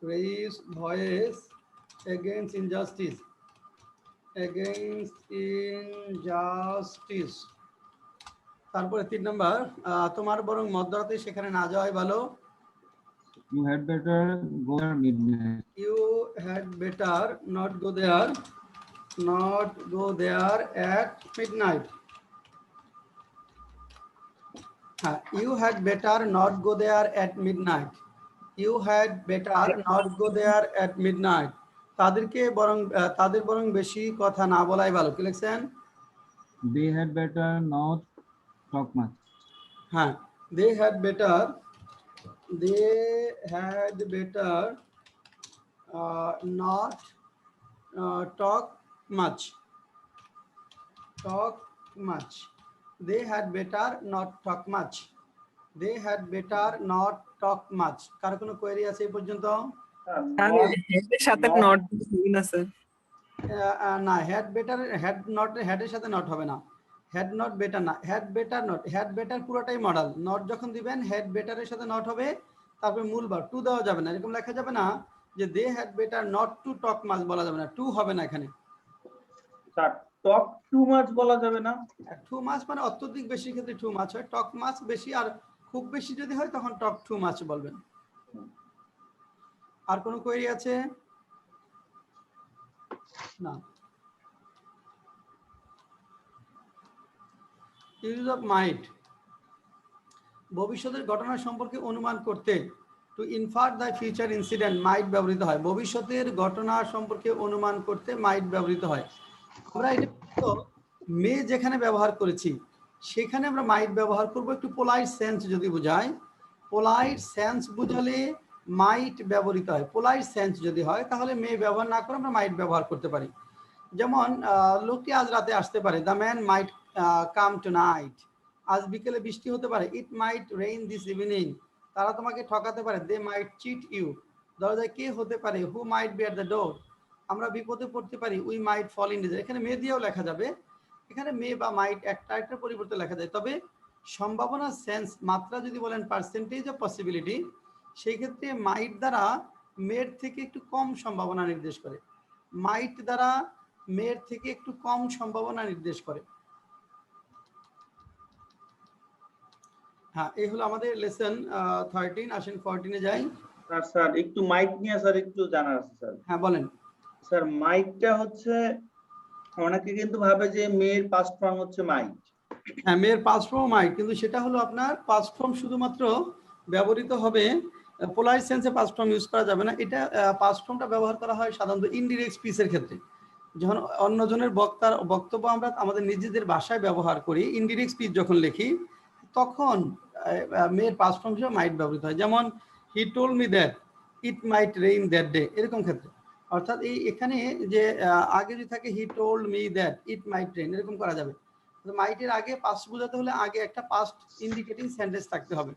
raise voice against injustice, against injustice. তারপরে 3 number, তোমার বরং মধ্যরাতে সেখানে না যাওয়াই ভালো। You had better go at midnight. You had better not go there, not go there at midnight. You had better not go there at midnight. You had better not go there at midnight. তাদেরকে বরং তাদের বরং বেশি কথা না বলাই ভালো। কি লিখছেন? They had better not talk much. হ্যাঁ, they had better not talk much. Talk much. They had better not talk much. They had better not talk much. কার কোনো কোয়েরি আছে এই পর্যন্ত? এর সাথে not- নট না স্যার। না, হ্যাড বেটার, হ্যাড নট, হ্যাডের সাথে নট হবে না। হ্যাড নট বেটার না, had better not. Had better পুরোটাই মডেল। নট যখন দিবেন হেড বেটারের সাথে নট হবে, তারপরে মূল ভার্ব টু দেওয়া যাবে না। এরকম লেখা যাবে না যে they had better not to talk much বলা যাবে না, টু হবে না এখানে। স্যার টক টু মাচ বলা যাবে না? টু মাছ মানে অত্যধিক বেশি ক্ষেত্রে টু মাছ হয়, টক মাছ বেশি, আর খুব বেশি যদি হয় তখন টক টু মাছ বলবেন। আর কোনো কোয়েরি আছে? না। ইউজ অফ মাইট, ভবিষ্যতের ঘটনা সম্পর্কে অনুমান করতে, to infer the future incident might ব্যবহৃত হয়। ভবিষ্যতের ঘটনা সম্পর্কে অনুমান করতে মাইট ব্যবহৃত হয়। আমরা এটা মে যেখানে ব্যবহার করেছি সেখানে আমরা মাইট ব্যবহার করব একটু পোলাইট সেন্স যদি বোঝায়। পোলাইট সেন্স বোঝালে মাইট ব্যবহৃত হয়। পোলাইট সেন্স যদি হয় তাহলে মে ব্যবহার না করে আমরা মাইট ব্যবহার করতে পারি। যেমন লোকটি আজ রাতে আসতে পারে, the man might come tonight. আজ বিকেলে বৃষ্টি হতে পারে, it might rain this evening. তারা তোমাকে ঠকাতে পারে, দে মাইট চিট ইউ। দরজায় কে হতে পারে, হু মাইট বি এট দ্য ডোর। আমরা বিপদে পড়তে পারি, we might fall in disaster. এখানে মে দিয়েও লেখা যাবে, এখানে মে বা মাইট একটা পরিবর্তে লেখা যায়। তবে সম্ভাবনা সেন্স মাত্রা যদি বলেন পার্সেন্টেজ অফ পসিবিলিটি, সেই ক্ষেত্রে মাইট দ্বারা মের থেকে একটু কম সম্ভাবনা নির্দেশ করে। মাইট দ্বারা মের থেকে একটু কম সম্ভাবনা নির্দেশ করে। হ্যাঁ, এই হলো আমাদের লেসন 13। আসেন 14 এ যাই। স্যার একটু মাইট নিয়ে স্যার একটু জানার আছে স্যার। হ্যাঁ বলেন। স্যার মাইটটা হচ্ছে, অনেকে কিন্তু ভাবে যে মেয়ের পাস্ট ফর্ম হচ্ছে মাইট। হ্যাঁ, মেয়ের পাস্ট ফর্ম মাইট, কিন্তু সেটা হলো আপনার পাস্ট ফর্ম শুধুমাত্র ব্যবহৃত হবে, পোলাইট সেন্সে পাস্ট ফর্ম ইউজ করা যাবে না। এটা পাস্ট ফর্মটা ব্যবহার করা হয় সাধারণত ইনডিরেক্ট স্পিচের ক্ষেত্রে। যখন অন্যজনের বক্তব্য আমরা আমাদের নিজেদের ভাষায় ব্যবহার করি, ইনডিরেক্ট স্পিচ যখন লিখি, তখন মেয়ের পাস্ট ফর্ম হিসেবে মাইট ব্যবহৃত হয়। যেমন he told me that it might rain that day, এরকম ক্ষেত্রে। অর্থাৎ এখানে যে আগে যদি থাকে he told me that it might rain, এরকম করা যাবে। মাইটের আগে পাস্ট বোঝাতে হলে আগে একটা পাস্ট ইন্ডিকেটিং সেন্টেন্স থাকতে হবে।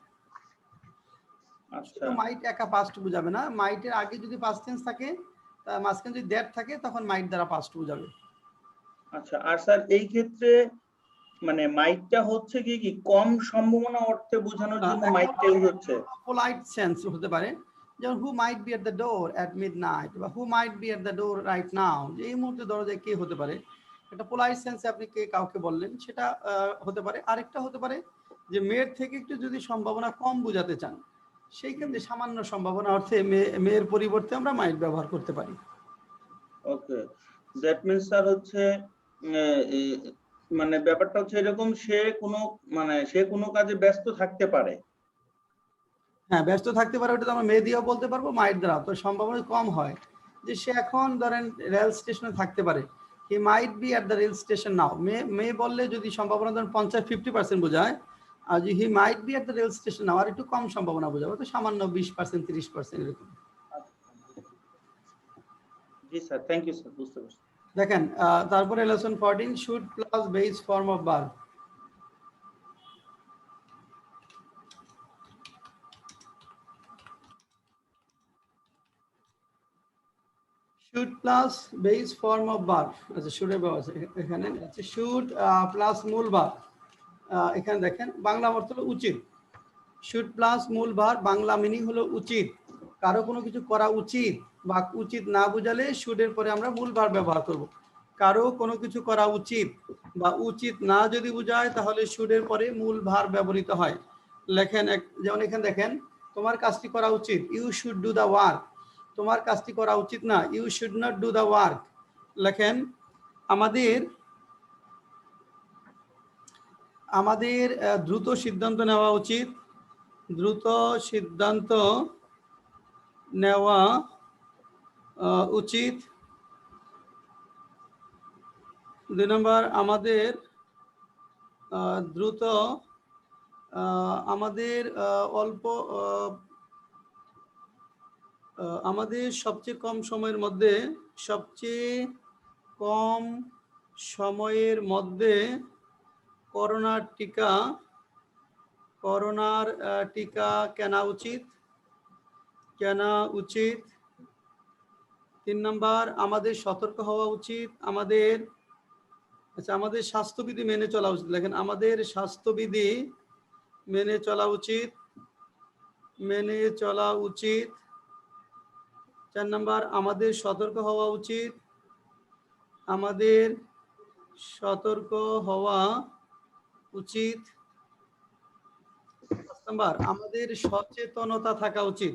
আচ্ছা মাইট একা পাস্ট বোঝাবে না, মাইটের আগে যদি পাস্ট টেন্স থাকে, মাঝখানে যদি দ্যাট থাকে, তখন মাইট দ্বারা পাস্ট বোঝাবে। আচ্ছা। আর স্যার এই ক্ষেত্রে মানে মাইটটা হচ্ছে কি কম সম্ভাবনা অর্থে বোঝানোর জন্য মাইটটা ইউজ হচ্ছে। পোলাইট সেন্স হতে পারে, যেমন who might be at the door at midnight, বা who might be at the door right now, যে এই মুহূর্তে দরজায় কে হতে পারে। এটা পোলাইট সেন্সে আপনি কে কাউকে বললেন, সেটা হতে পারে। আরেকটা হতে পারে যে মেয়ের থেকে একটু যদি সম্ভাবনা কম বোঝাতে চান, সেই ক্ষেত্রে সামান্য সম্ভাবনা অর্থে মেয়ের পরিবর্তে আমরা মাইট ব্যবহার করতে পারি। ওকে, দ্যাট মিন্স স্যার হচ্ছে মানে ব্যাপারটা হচ্ছে এরকম, সে কোনো কাজে ব্যস্ত থাকতে পারে। হ্যাঁ, ব্যস্ত থাকতে পারে, ওটা তো আমরা মেয়ে দিয়েও বলতে পারবো, মাইট দ্বারা। তো সম্ভাবনা কম হয় যে সে এখন ধরেন রেল স্টেশনে থাকতে পারে, he might be at the rail station now. মেয়ে বললে যদি সম্ভাবনা ধরেন 50-50% বোঝায়, আর যদি he might be at the rail station now, আর একটু কম সম্ভাবনা বোঝাবে, তো সামান্য 20%-30% এরকম। জি স্যার, থ্যাংক ইউ স্যার, বুঝতে পারছি। দেখেন তারপরে lesson 14, should plus base form of verb. Should plus base form of verb. আচ্ছা, শুডের ভার্ব আছে এখানে, আছে শুড প্লাস মূল ভার্ব। এখানে দেখেন বাংলা অর্থ হলো উচিত। শুড প্লাস মূল ভার্ব বাংলা মিনিং হলো উচিত। কারো কোনো কিছু করা উচিত বা উচিত না বুঝালে শুডের পরে আমরা মূল ভার্ব ব্যবহার করব। কারো কোনো কিছু করা উচিত বা উচিত না যদি বুঝায়, তাহলে শুডের পরে মূল ভার্ব ব্যবহৃত হয়। লেখেন যেমন এখানে দেখেন, তোমার কাজটি করা উচিত, you should do the work. তোমার কাজটি করা উচিত না, you should not do the work. লেখেন আমাদের দ্রুত সিদ্ধান্ত নেওয়া উচিত, দ্রুত সিদ্ধান্ত নেওয়া উচিত। 2 নম্বর, আমাদের দ্রুত আমাদের অল্প আমাদের সবচেয়ে কম সময়ের মধ্যে সবচেয়ে কম সময়ের মধ্যে করোনার টিকা কেনা উচিত। 3 নাম্বার, আমাদের সতর্ক হওয়া উচিত। আমাদের স্বাস্থ্যবিধি মেনে চলা উচিত। দেখেন, আমাদের স্বাস্থ্যবিধি মেনে চলা উচিত। 4 নাম্বার, আমাদের সতর্ক হওয়া উচিত। আমাদের সতর্ক হওয়া উচিত। 5 নাম্বার, আমাদের সচেতনতা থাকা উচিত।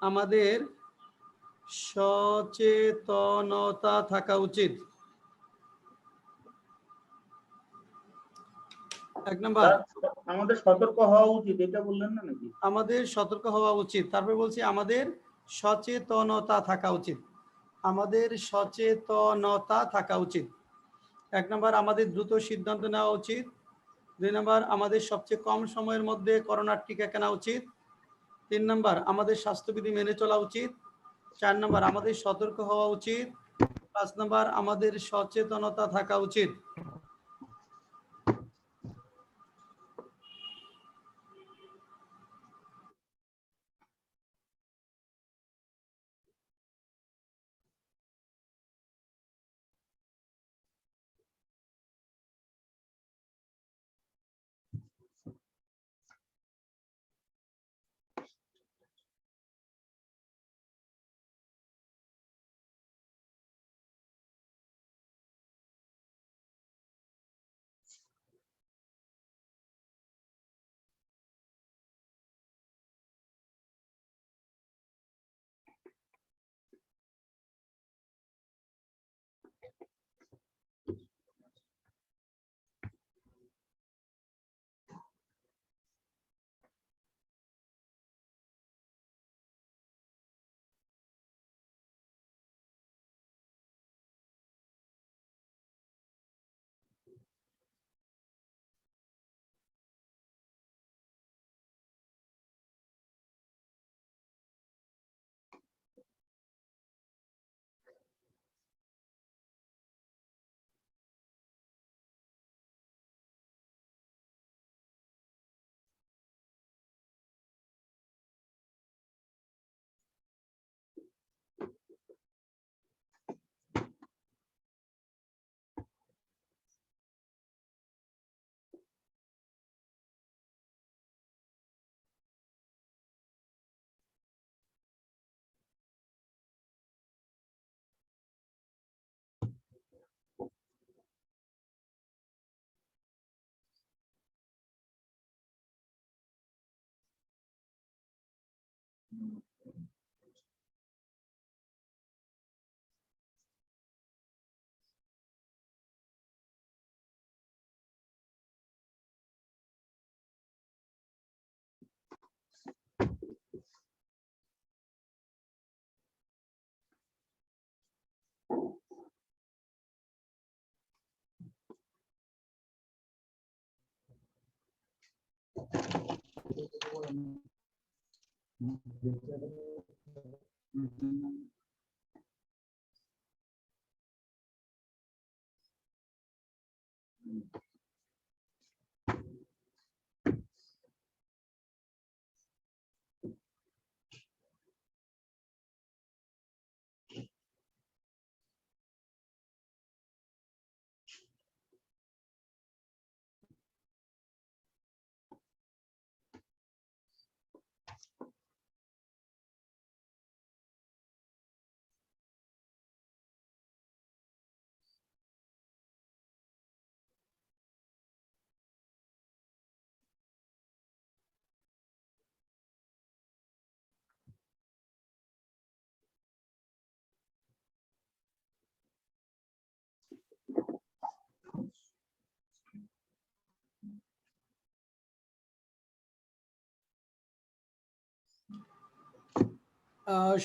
আমাদের সচেতনতা থাকা উচিত। 1 নাম্বার, আমাদের সতর্ক হওয়া উচিত, এটা বললেন না নাকি? আমাদের সতর্ক হওয়া উচিত। তারপরে বলছি আমাদের সচেতনতা থাকা উচিত। আমাদের সচেতনতা থাকা উচিত। 1 নাম্বার, আমাদের দ্রুত সিদ্ধান্ত নেওয়া উচিত। 2 নাম্বার, আমাদের সবচেয়ে কম সময়ের মধ্যে করোনার টিকা কেনা উচিত। 3 নাম্বার, আমাদের স্বাস্থ্যবিধি মেনে চলা উচিত। 4 নাম্বার, আমাদের সতর্ক হওয়া উচিত। 5 নাম্বার, আমাদের সচেতনতা থাকা উচিত।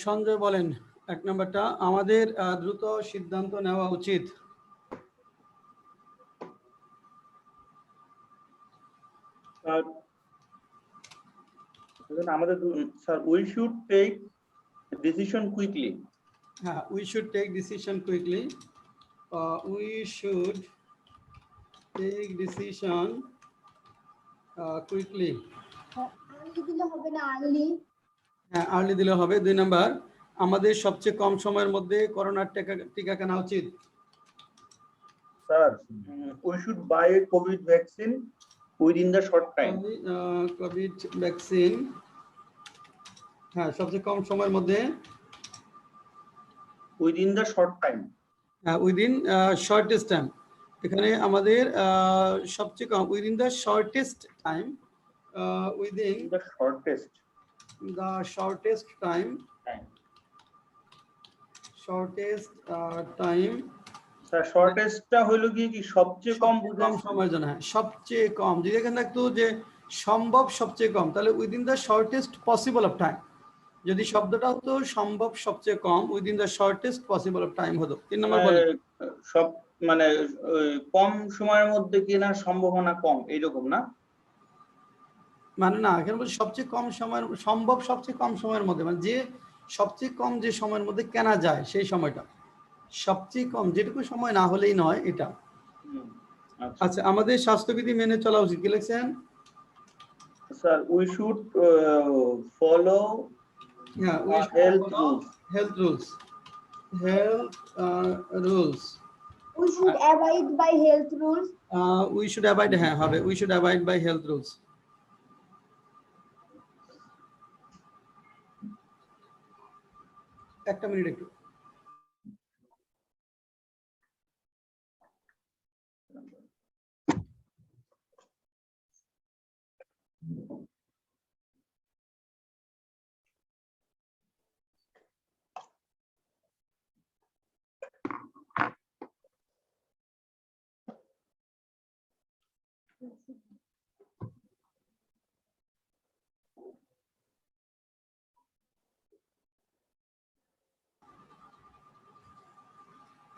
সঞ্জয় বলেন 1 নাম্বারটা, আমাদের দ্রুত সিদ্ধান্ত নেওয়া উচিত। আমাদের sir, we should take decision quickly. হ্যাঁ, we should take decision quickly. We should take decision quickly. Early দিলে হবে না, আর্লি? হ্যাঁ, আর্লি দিলে হবে। 2 নাম্বার, আমাদের সবচেয়ে কম সময়ের মধ্যে করোনার টিকা কেনা উচিত। Sir we should buy a covid vaccine within the short time. Covid vaccine, হ্যাঁ, সবচেয়ে কম সময়ের মধ্যে, within the short time. Within shortest time. এখানে আমাদের সবচেয়ে কম, within the shortest time, within the shortest the shortest time, time. time, sir শর্টেস্টটা হলো কি সবচেয়ে কম কম সময়ের জন্য। হ্যাঁ, সবচেয়ে কম, যদি এখানে থাকতো যে সম্ভব সবচেয়ে কম, তাহলে within the shortest possible of time. যদি শব্দটা হতো সম্ভব সবচেয়ে কম, within the shortest possible of time হতো। 3 নম্বর বলেন। সব মানে কম সময়ের মধ্যে কেনার সম্ভাবনা কম, এইরকম না? মানে না, এখানে বলছি সবচেয়ে কম সময়ের, সম্ভব সবচেয়ে কম সময়ের মধ্যে, মানে যে সবচেয়ে কম যে সময়ের মধ্যে কেনা যায় সেই সময়টা, সবচেয়ে কম, যেটুকু সময় না হলেই নয় এটা। আচ্ছা, আমাদের স্বাস্থ্যবিধি মেনে চলা উচিত। কি লিখছেন? Sir we should follow health rules. Health rules, health rules. We should abide by health rules. We should avoid, হ্যাঁ হবে, we should avoid by health rules. একটা মিনিট একটু।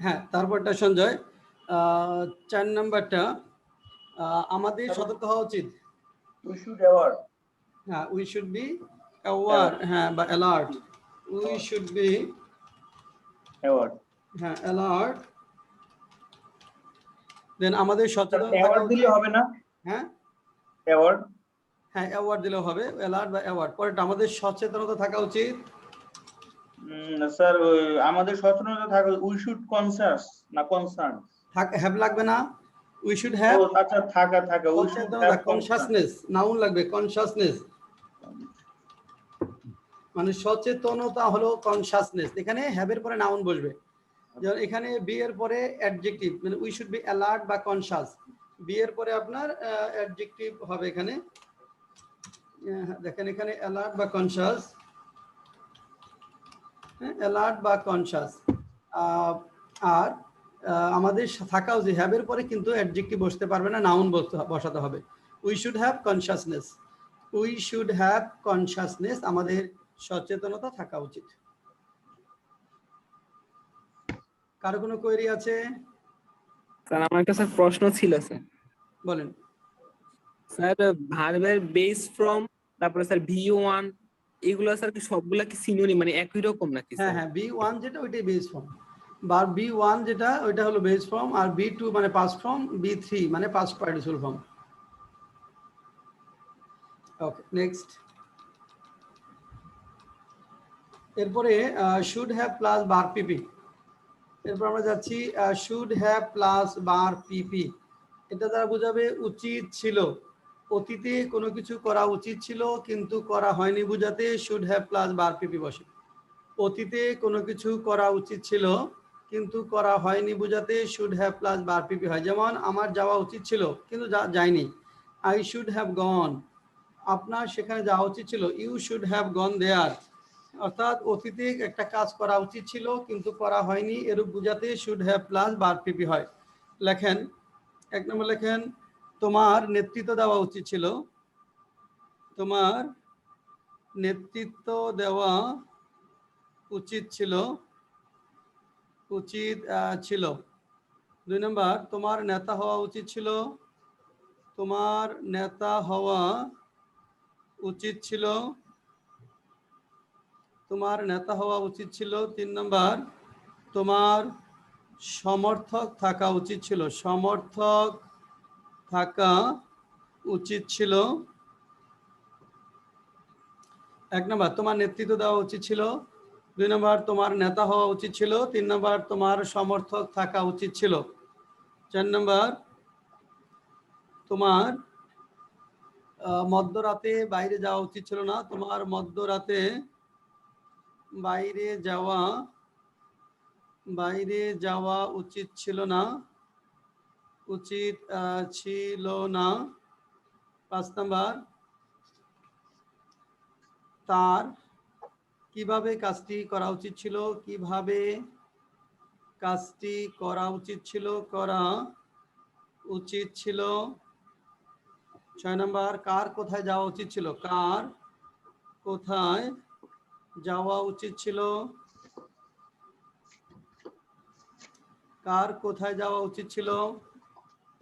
হ্যাঁ, তারপরটা সঞ্জয়, 4 নাম্বারটা, আমাদের সতর্ক হওয়া উচিত। We should aware. হ্যাঁ, উই শুড বি অ্যাওয়ার, হ্যাঁ, বা alert. We should be aware. হ্যাঁ, অ্যালার্ট। দেন আমাদের সচেতন থাকা অ্যাওয়ার্ড দিলে উচিত। হবে না? হ্যাঁ, অ্যাওয়ার্ড। হ্যাঁ, অ্যাওয়ার্ড দিলেও হবে, অ্যালার্ট বা অ্যাওয়ার্ড। পরেরটা, আমাদের সচেতনতা থাকা উচিত। স্যার আমাদের সচেতনতা থাকা, উই শুড কনসাস না কনসার্ন? হ্যাভ লাগবে না, উই শুড হ্যাভ। আচ্ছা, থাকা উই শুড সচেতনতা, হ্যাভ কনসাসনেস, নাউন লাগবে, কনসাসনেস, মানে সচেতনতা হলো কনসাসনেস। এখানে হ্যাভের পরে নাউন বসবে। যেমন এখানে বি এর পরে অ্যাডজেক্টিভ, মানে উই শুড বি অ্যালার্ট বা কনসাস। বি এর পরে আপনার অ্যাডজেক্টিভ হবে এখানে। দেখেন এখানে অ্যালার্ট বা কনসাস, অ্যালার্ট বা কনসাস। আর আমাদের থাকা উচিত, হ্যাভের পরে কিন্তু অ্যাডজেক্টিভ বসতে পারবে না, নাউন বসাতে হবে। We should have consciousness, we should have consciousness, আমাদের সচেতনতা থাকা উচিত। কারো কোনো কোয়েরি আছে? স্যার আমার একটা স্যার প্রশ্ন ছিল স্যার। বলেন। স্যার ভার্বের বেস ফ্রম, তারপরে স্যার V1, এগুলো স্যার কি সবগুলা কি সিনোনিম, মানে একই রকম নাকি হ্যাঁ স্যার? হ্যাঁ, B1 যেটা ওইটাই বেস ফর্ম, বা B1 যেটা ওইটা হলো বেস ফর্ম, আর B2 মানে পাস্ট ফর্ম, B3 মানে পাস্ট পার্টিসিপল ফর্ম। ওকে, নেক্সট। এরপরে শুড হ্যাভ প্লাস বার পিপি। এরপর আমরা যাচ্ছি শুড হ্যাভ প্লাস বার পিপি। এটা দ্বারা বোঝাবে উচিত ছিল, অতীতে কোনো কিছু করা উচিত ছিল কিন্তু করা হয়নি বোঝাতে শুড হ্যাভ প্লাস বার পিপি বসে। অতীতে কোনো কিছু করা উচিত ছিল কিন্তু করা হয়নি বোঝাতে শুড হ্যাভ প্লাস বার পিপি হয়। যেমন আমার যাওয়া উচিত ছিল কিন্তু যাইনি, আই শুড হ্যাভ গন। আপনার সেখানে যাওয়া উচিত ছিল, ইউ শুড হ্যাভ গন দেয়ার। অর্থাৎ অতীতে একটা কাজ করা উচিত ছিল কিন্তু করা হয়নি, এরূপ বোঝাতে শুড হ্যাভ প্লাস বার পিপি হয়। লেখেন, 1 নম্বর লেখেন, তোমার নেতৃত্ব দেওয়া উচিত ছিল, তোমার নেতৃত্ব দেওয়া উচিত ছিল, উচিত ছিল। 2 নম্বর, তোমার নেতা হওয়া উচিত ছিল, তোমার নেতা হওয়া উচিত ছিল। তোমার নেতা হওয়া উচিত ছিল। 3 নাম্বার, তোমার সমর্থক থাকা উচিত ছিল। সমর্থক থাকা উচিত ছিল। 1 নাম্বার, তোমার নেতৃত্ব দেওয়া উচিত ছিল। 2 নাম্বার, তোমার নেতা হওয়া উচিত ছিল। 3 নাম্বার, তোমার সমর্থক থাকা উচিত ছিল। 4 নাম্বার, তোমার মধ্যরাতে বাইরে যাওয়া উচিত ছিল না। তোমার মধ্যরাতে বাইরে যাওয়া উচিত ছিল না। ছিল না। 5 নাম্বার, তার কিভাবে কাজটি করা উচিত ছিল। কিভাবে কাজটি করা উচিত ছিল। 6 নাম্বার, কার কোথায় যাওয়া উচিত ছিল। কার কোথায় যাওয়া উচিত ছিল। কার কোথায় যাওয়া উচিত ছিল।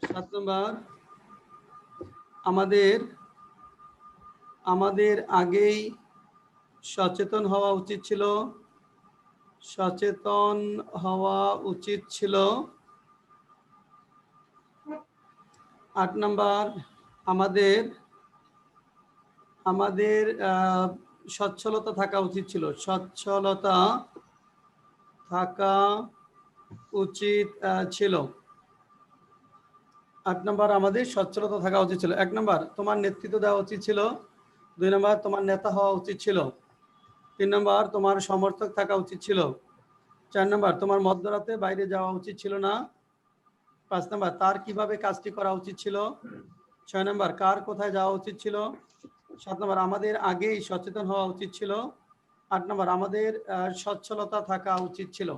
7 নাম্বার, আমাদের আগেই সচেতন হওয়া উচিত ছিল। সচেতন হওয়া উচিত ছিল। 8 নাম্বার, আমাদের সচ্ছলতা থাকা উচিত ছিল। সচ্ছলতা থাকা উচিত ছিল। 8 নাম্বার, আমাদের সচ্ছলতা থাকা উচিত ছিল। 1 নাম্বার, তোমার নেতৃত্ব দেওয়া উচিত ছিল। 2 নাম্বার, তোমার নেতা হওয়া উচিত ছিল। 3 নাম্বার, তোমার সমর্থক থাকা উচিত ছিল। 4 নাম্বার, তোমার মধ্যরাতে বাইরে যাওয়া উচিত ছিল না। 5 নাম্বার, তার কিভাবে কাজটি করা উচিত ছিল। 6 নাম্বার, কার কোথায় যাওয়া উচিত ছিল। 7 নাম্বার, আমাদের আগেই সচেতন হওয়া উচিত ছিল। 8 নাম্বার, আমাদের সচ্ছলতা থাকা উচিত ছিল।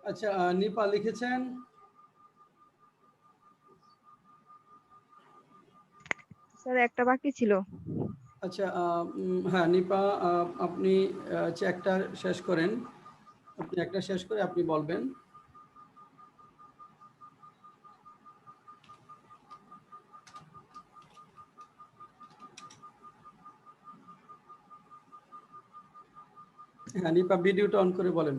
আচ্ছা, নিপা লিখেছেন? স্যার একটা বাকি ছিল। আচ্ছা, হ্যাঁ নিপা, আপনি একটা শেষ করেন। আপনি একটা শেষ করে আপনি বলবেন। হ্যাঁ নিপা, ভিডিওটা অন করে বলেন।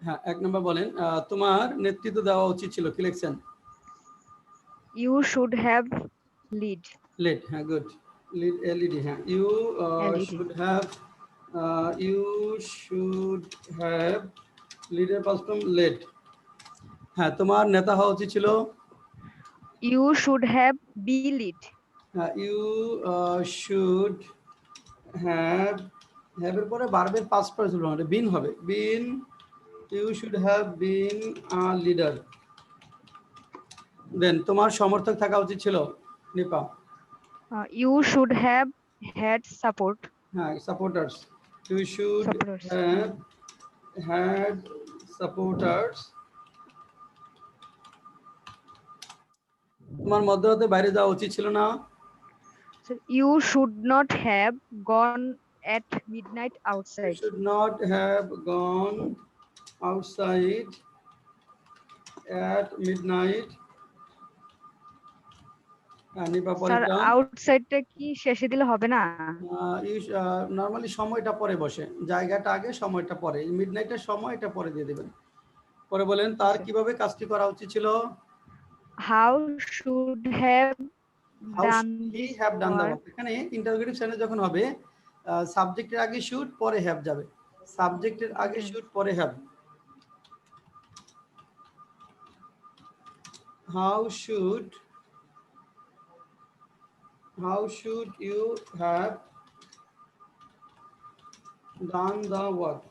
হ্যাঁ, 1 নম্বর বলেন, তোমার নেতৃত্ব দেওয়া উচিত ছিল। কি লিখছেন? You should have lead. Led, হ্যাঁ গুড। লিড, এলইডি, হ্যাঁ। You LED should have, you should have, লিডের পাস্ট ফর্ম লেড। হ্যাঁ, তোমার নেতা হওয়া উচিত ছিল। You should have be lead. You should have, হ্যাভের পরে ভার্বের পাস্ট পার্টিসিপল হবে, বিন হবে, been. You should have been a leader. Then তোমার সমর্থক থাকা উচিত ছিল। Nipa, you should have had support. হ্যাঁ, supporters. You should Supporters. Have had supporters. তোমার মধ্যরাতে বাইরে যাওয়া উচিত ছিল না। You should not have gone at midnight You outside. should not have gone outside at midnight. নিপা, স্যার পরেরটা। আউটসাইডটা কি শেষে দিলে হবে না? নর্মালি সময়টা পরে বসে, জায়গাটা আগে, সময়টা পরে। মিডনাইটের সময় এটা পরে দিয়ে দিবেন। পরে বলেন তার আচ্ছা। কিভাবে কাজটি করা উচিত ছিল। How should have how done he this have done the work. Work. এখানে ইন্টারোগেটিভ সেন্টেন্স যখন হবে, সাবজেক্টের আগে শুড, পরে হ্যাভ যাবে। সাবজেক্টের আগে শুড, পরে have. How should you have done the work.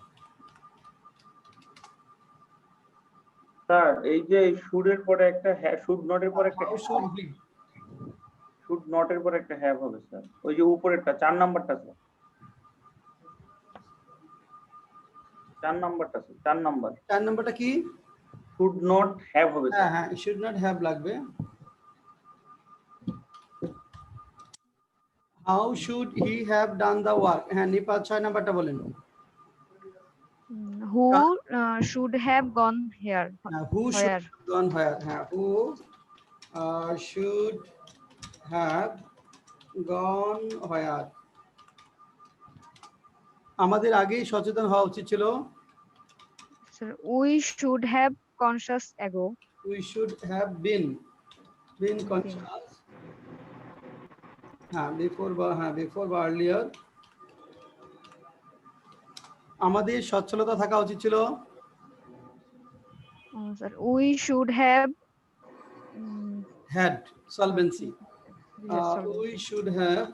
Sir এই যে শুডের পরে একটা শুড নটের পরে একটা হাউ শুড হি, শুড নটের পরে একটা হ্যাভ হবে স্যার, ওই যে উপরেরটা 4 নাম্বারটা স্যার, 4 নাম্বারটা স্যার, 4 নাম্বার 4 নম্বরটা কি? শুড নট হ্যাভ হবে হ্যাঁ স্যার। হ্যাঁ, শুড নট হ্যাভ লাগবে। How should he have done the work. হ্যাঁ নিপা, 6 নাম্বারটা বলেন। Who should have gone here. Who should where. Gone where. হ্যাঁ, হু শুড হ্যাভ গন হোয়ার। আমাদের আগেই সচেতন হওয়া উচিত ছিল। Sir we should have conscious ago. We should have bin conscious. হ্যাঁ, বিফোর বা আর্লিয়ার। আমাদের সচ্ছলতা থাকা উচিত ছিল। Sir we should have had solvency. We should have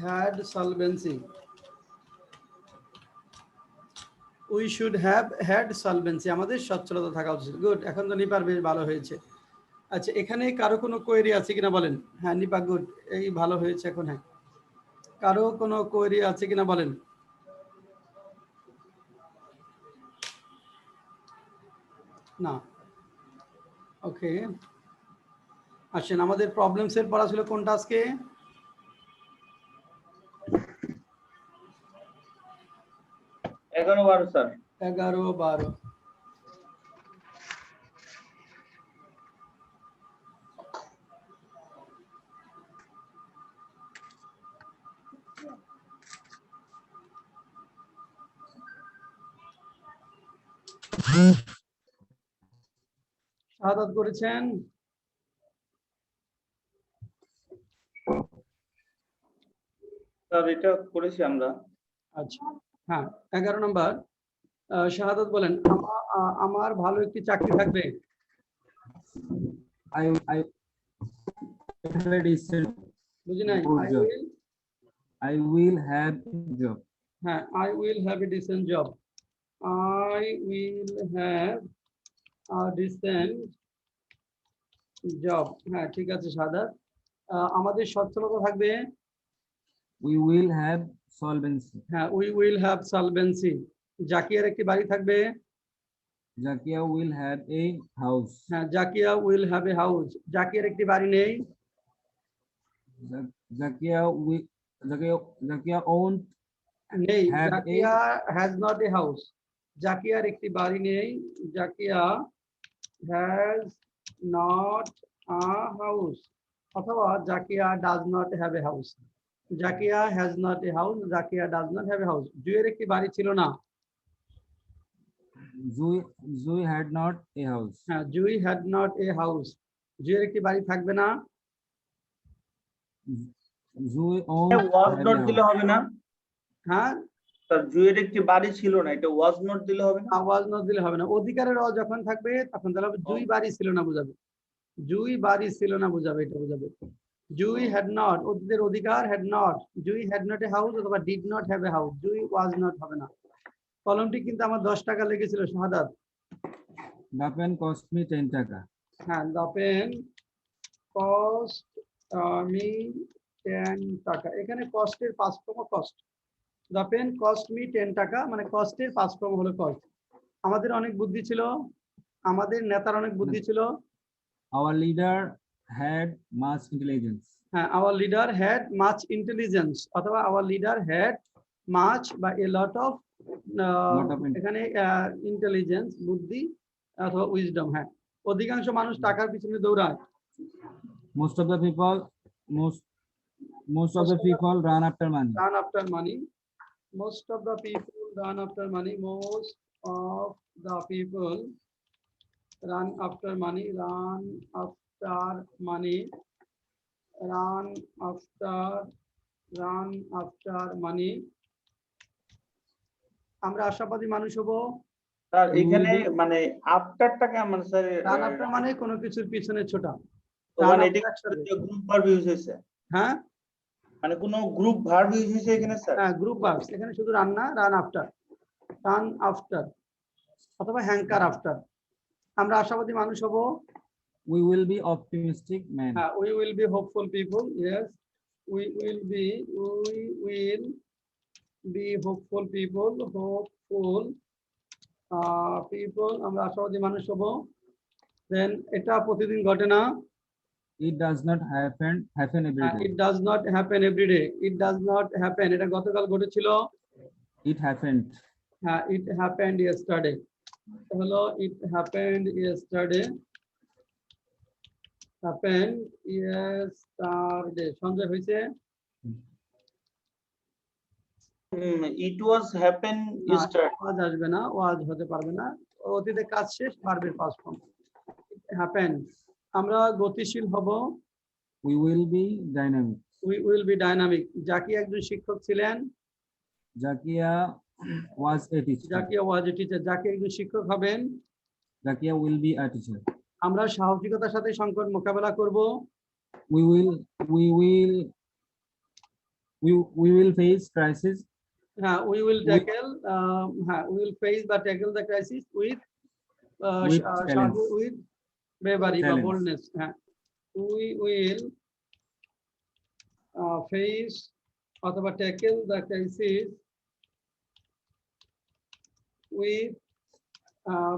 had solvency. We should have had solvency. আমাদের সচ্ছলতা থাকা উচিত। গুড, এখন তো নিপার বেশ ভালো হয়েছে। আচ্ছা, এখানে কারো কোনো কোয়েরি আছে কিনা বলেন। হ্যাঁ নিপা, গুড, এই ভালো হয়েছে এখন। হ্যাঁ, কারো কোনো কোয়েরি আছে কিনা বলেন। না, ওকে। আসেন, আমাদের প্রবলেমস এর পড়া ছিল কোনটা আজকে? 11-12 স্যার। 11-12। শাহাদাত করেছেন? স্যার এটা করেছি আমরা। আচ্ছা, হ্যাঁ, 11 নম্বর। শাহাদাত বলেন, আমার ভালো একটি চাকরি থাকবে। I have a decent বুঝি নাই। good job. I will have a job. হ্যাঁ, I will have a decent job. I will have a decent job, হ্যাঁ ঠিক আছে সাদাত। আমাদের সচ্ছলতা থাকবে, We will have solvency. হ্যাঁ উই উইল হ্যাভ সলভেন্সি। জাকিয়ার একটি বাড়ি থাকবে, Zakia will have a house. হ্যাঁ Zakia will have a house. জাকিয়ার একটি বাড়ি নেই, Zakia won't নেই। Have a- Zakia has not a house. জাকিয়ার একটি বাড়ি নেই, Zakia has not a house. অথবা Zakia does not have a house. Zakia has not a house, Zakia does not have a house. জুয়ের একটি বাড়ি ছিল না, Zui had not a house. হ্যাঁ জুই হ্যাড নট এ হাউস। জুয়ের একটি বাড়ি থাকবে না, Zui owned was had a not দিলে house. হবে না হ্যাঁ স্যার? জুয়ের একটি বাড়ি ছিল না, এটা ওয়াজ নট দিলে হবে না? আওয়াজ না দিলে হবে না। অধিকারের অ যখন থাকবে তখন তাহলে হবে জুই বাড়ি ছিল না বোঝাবে, জুই বাড়ি ছিল না বোঝাবে, এটা বোঝাবে। জুই হ্যাড নট, অতীতের অধিকার had not, Jui had not a house অথবা did not have a house. Jui was not হবে না। কলমটি কিন্তু আমার 10 টাকা লেগেছিল Shahadat. The pen cost me 10 taka. হ্যাঁ the pen cost me 10 taka. এখানে কস্টের 5 ক্রম cost. The pen cost me 10 taka, মানে কস্টের 5 ক্রম হলো কস্ট। আমাদের অনেক বুদ্ধি ছিল, আমাদের নেতার অনেক বুদ্ধি ছিল। Our leader had much intelligence. হ্যাঁ hour leader had much intelligence অথবা আওয়ার লিডার হ্যাড মাচ বা এ লট অফ, Lot of এখানে ইন্টেলিজেন্স বুদ্ধি অথবা উইজডম। হ্যাঁ অধিকাংশ মানুষ টাকার পিছনে দৌড়ায়, Most of the people run after money. run after money. Most of the people run after money. Most of the people run after money. Run after money. Run after money. আমরা আশাবাদী মানুষ হব। স্যার এখানে মানে আফটারটাকে আমার sir run after মানে কোনো কিছুর পিছনে ছোটা। মানে এটা গ্রুপ ভার্ব ইউজ হয়েছে, হ্যাঁ মানে কোনো গ্রুপ ভার্ব ইউজ হয়েছে এখানে স্যার? হ্যাঁ গ্রুপ ভার্বস, এখানে শুধু রান না, রান আফটার, রান আফটার অথবা হ্যাঙ্কার আফটার। আমরা আশাবাদী মানুষ হব। We will be optimistic men. হ্যাঁ we will be hopeful people. Yes we will be hopeful people, hopeful people. আমরা আশাবাদী মানুষ হব। দেন এটা প্রতিদিন ঘটে না, It does not happen every day. It does not happen every day. It does not happen এটা গতকাল ঘটেছিল, It happened. হ্যাঁ ইট হ্যাপেন্ড ইয়েস্টারডে হলো, it happened yesterday, happened yesterday. Sanjay হয়েছে? ইট ওয়াজ হ্যাপেন ইয়েস্টারডে। ওয়াজ আসবে না, ওয়াজ হতে পারবে না। অতীতে কাজ শেষ, ভার্বের পাস্ট ফর্ম হ্যাপেন। আমরা গতিশীল হব। We will be dynamic. We will be dynamic. Zaki একজন শিক্ষক ছিলেন, Zakia was a teacher. Zakia was a teacher. Zaki একজন শিক্ষক হবেন। Zakia will be a teacher. আমরা সাহসিকতার সাথে সংকট মোকাবেলা করব। We will face crisis. হ্যাঁ উই উইল ট্যাকেল, হ্যাঁ উই উইল ফেস বা tackle the crisis with challenge. With bravery বা Challenge. বোল্ডনেস। হ্যাঁ উই উইল ফেস অথবা tackle the crisis with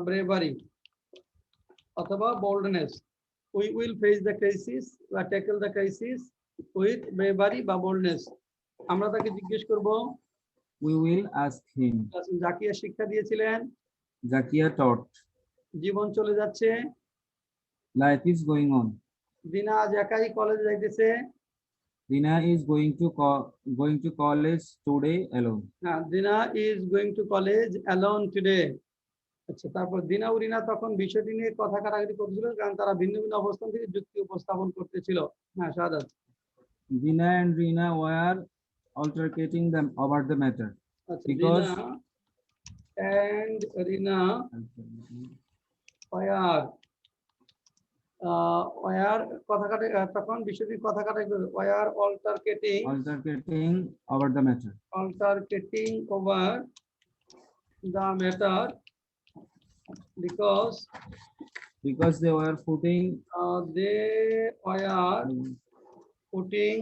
bravery অথবা boldness. We will face the crisis বা tackle the crisis with bravery বা boldness. আমরা তাকে জিজ্ঞেস করব। We will ask him. Zakia শিক্ষা দিয়েছিলেন, Zakia taught. জীবন চলে যাচ্ছে। Life is going on. দিনা আজ একাই কলেজে যাইতেছে। Dina is going to college today alone. হ্যাঁ দিনা is going to college alone today. আচ্ছা তারপর দিনা ও রিনা তখন বিষয়টি নিয়ে কথা কাটাকাটি করছিল, কারণ তারা ভিন্ন ভিন্ন অবস্থান থেকে যুক্তি উপস্থাপন করতেছিল। হ্যাঁ শাহাদাত। Dina and Rina were altercating them over the matter. আচ্ছা Because- দিনা এন্ড রিনা ওয়ার কথা কাটে, তখন বিষয়টি কথা কাটাকাটি war অল্টারকেটিং over the matter. over the matter because because they were putting they were putting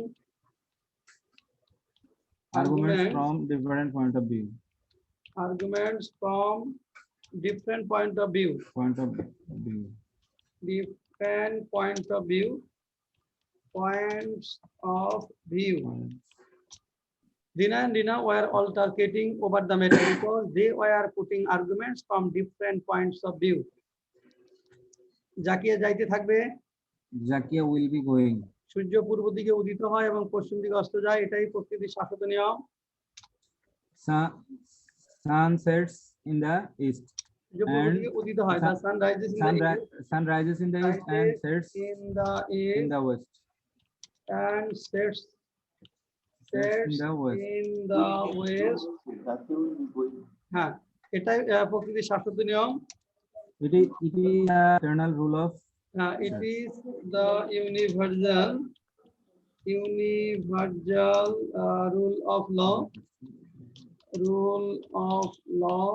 arguments arguments from different point of view. arguments from different point of view. Different point of view. Points of view. Dina and Dina were altercating over the matter because they were putting arguments from different points of view. Zakia যাইতে থাকবে, Zakia will be going. সূর্য পূর্ব দিকে উদিত হয় এবং পশ্চিম দিকে অস্ত যায়, এটাই প্রকৃতির শাশ্বত নিয়ম। Sun sets in the east. সূর্য পূর্ব দিকে উদিত হয়, the sun rises in the east, Sun rises in the east and sets in the in east the west. and sets In the west. in the west. হ্যাঁ, এটাই প্রকৃতির শাশ্বত নিয়ম। It is the eternal rule of It is the universal rule of law,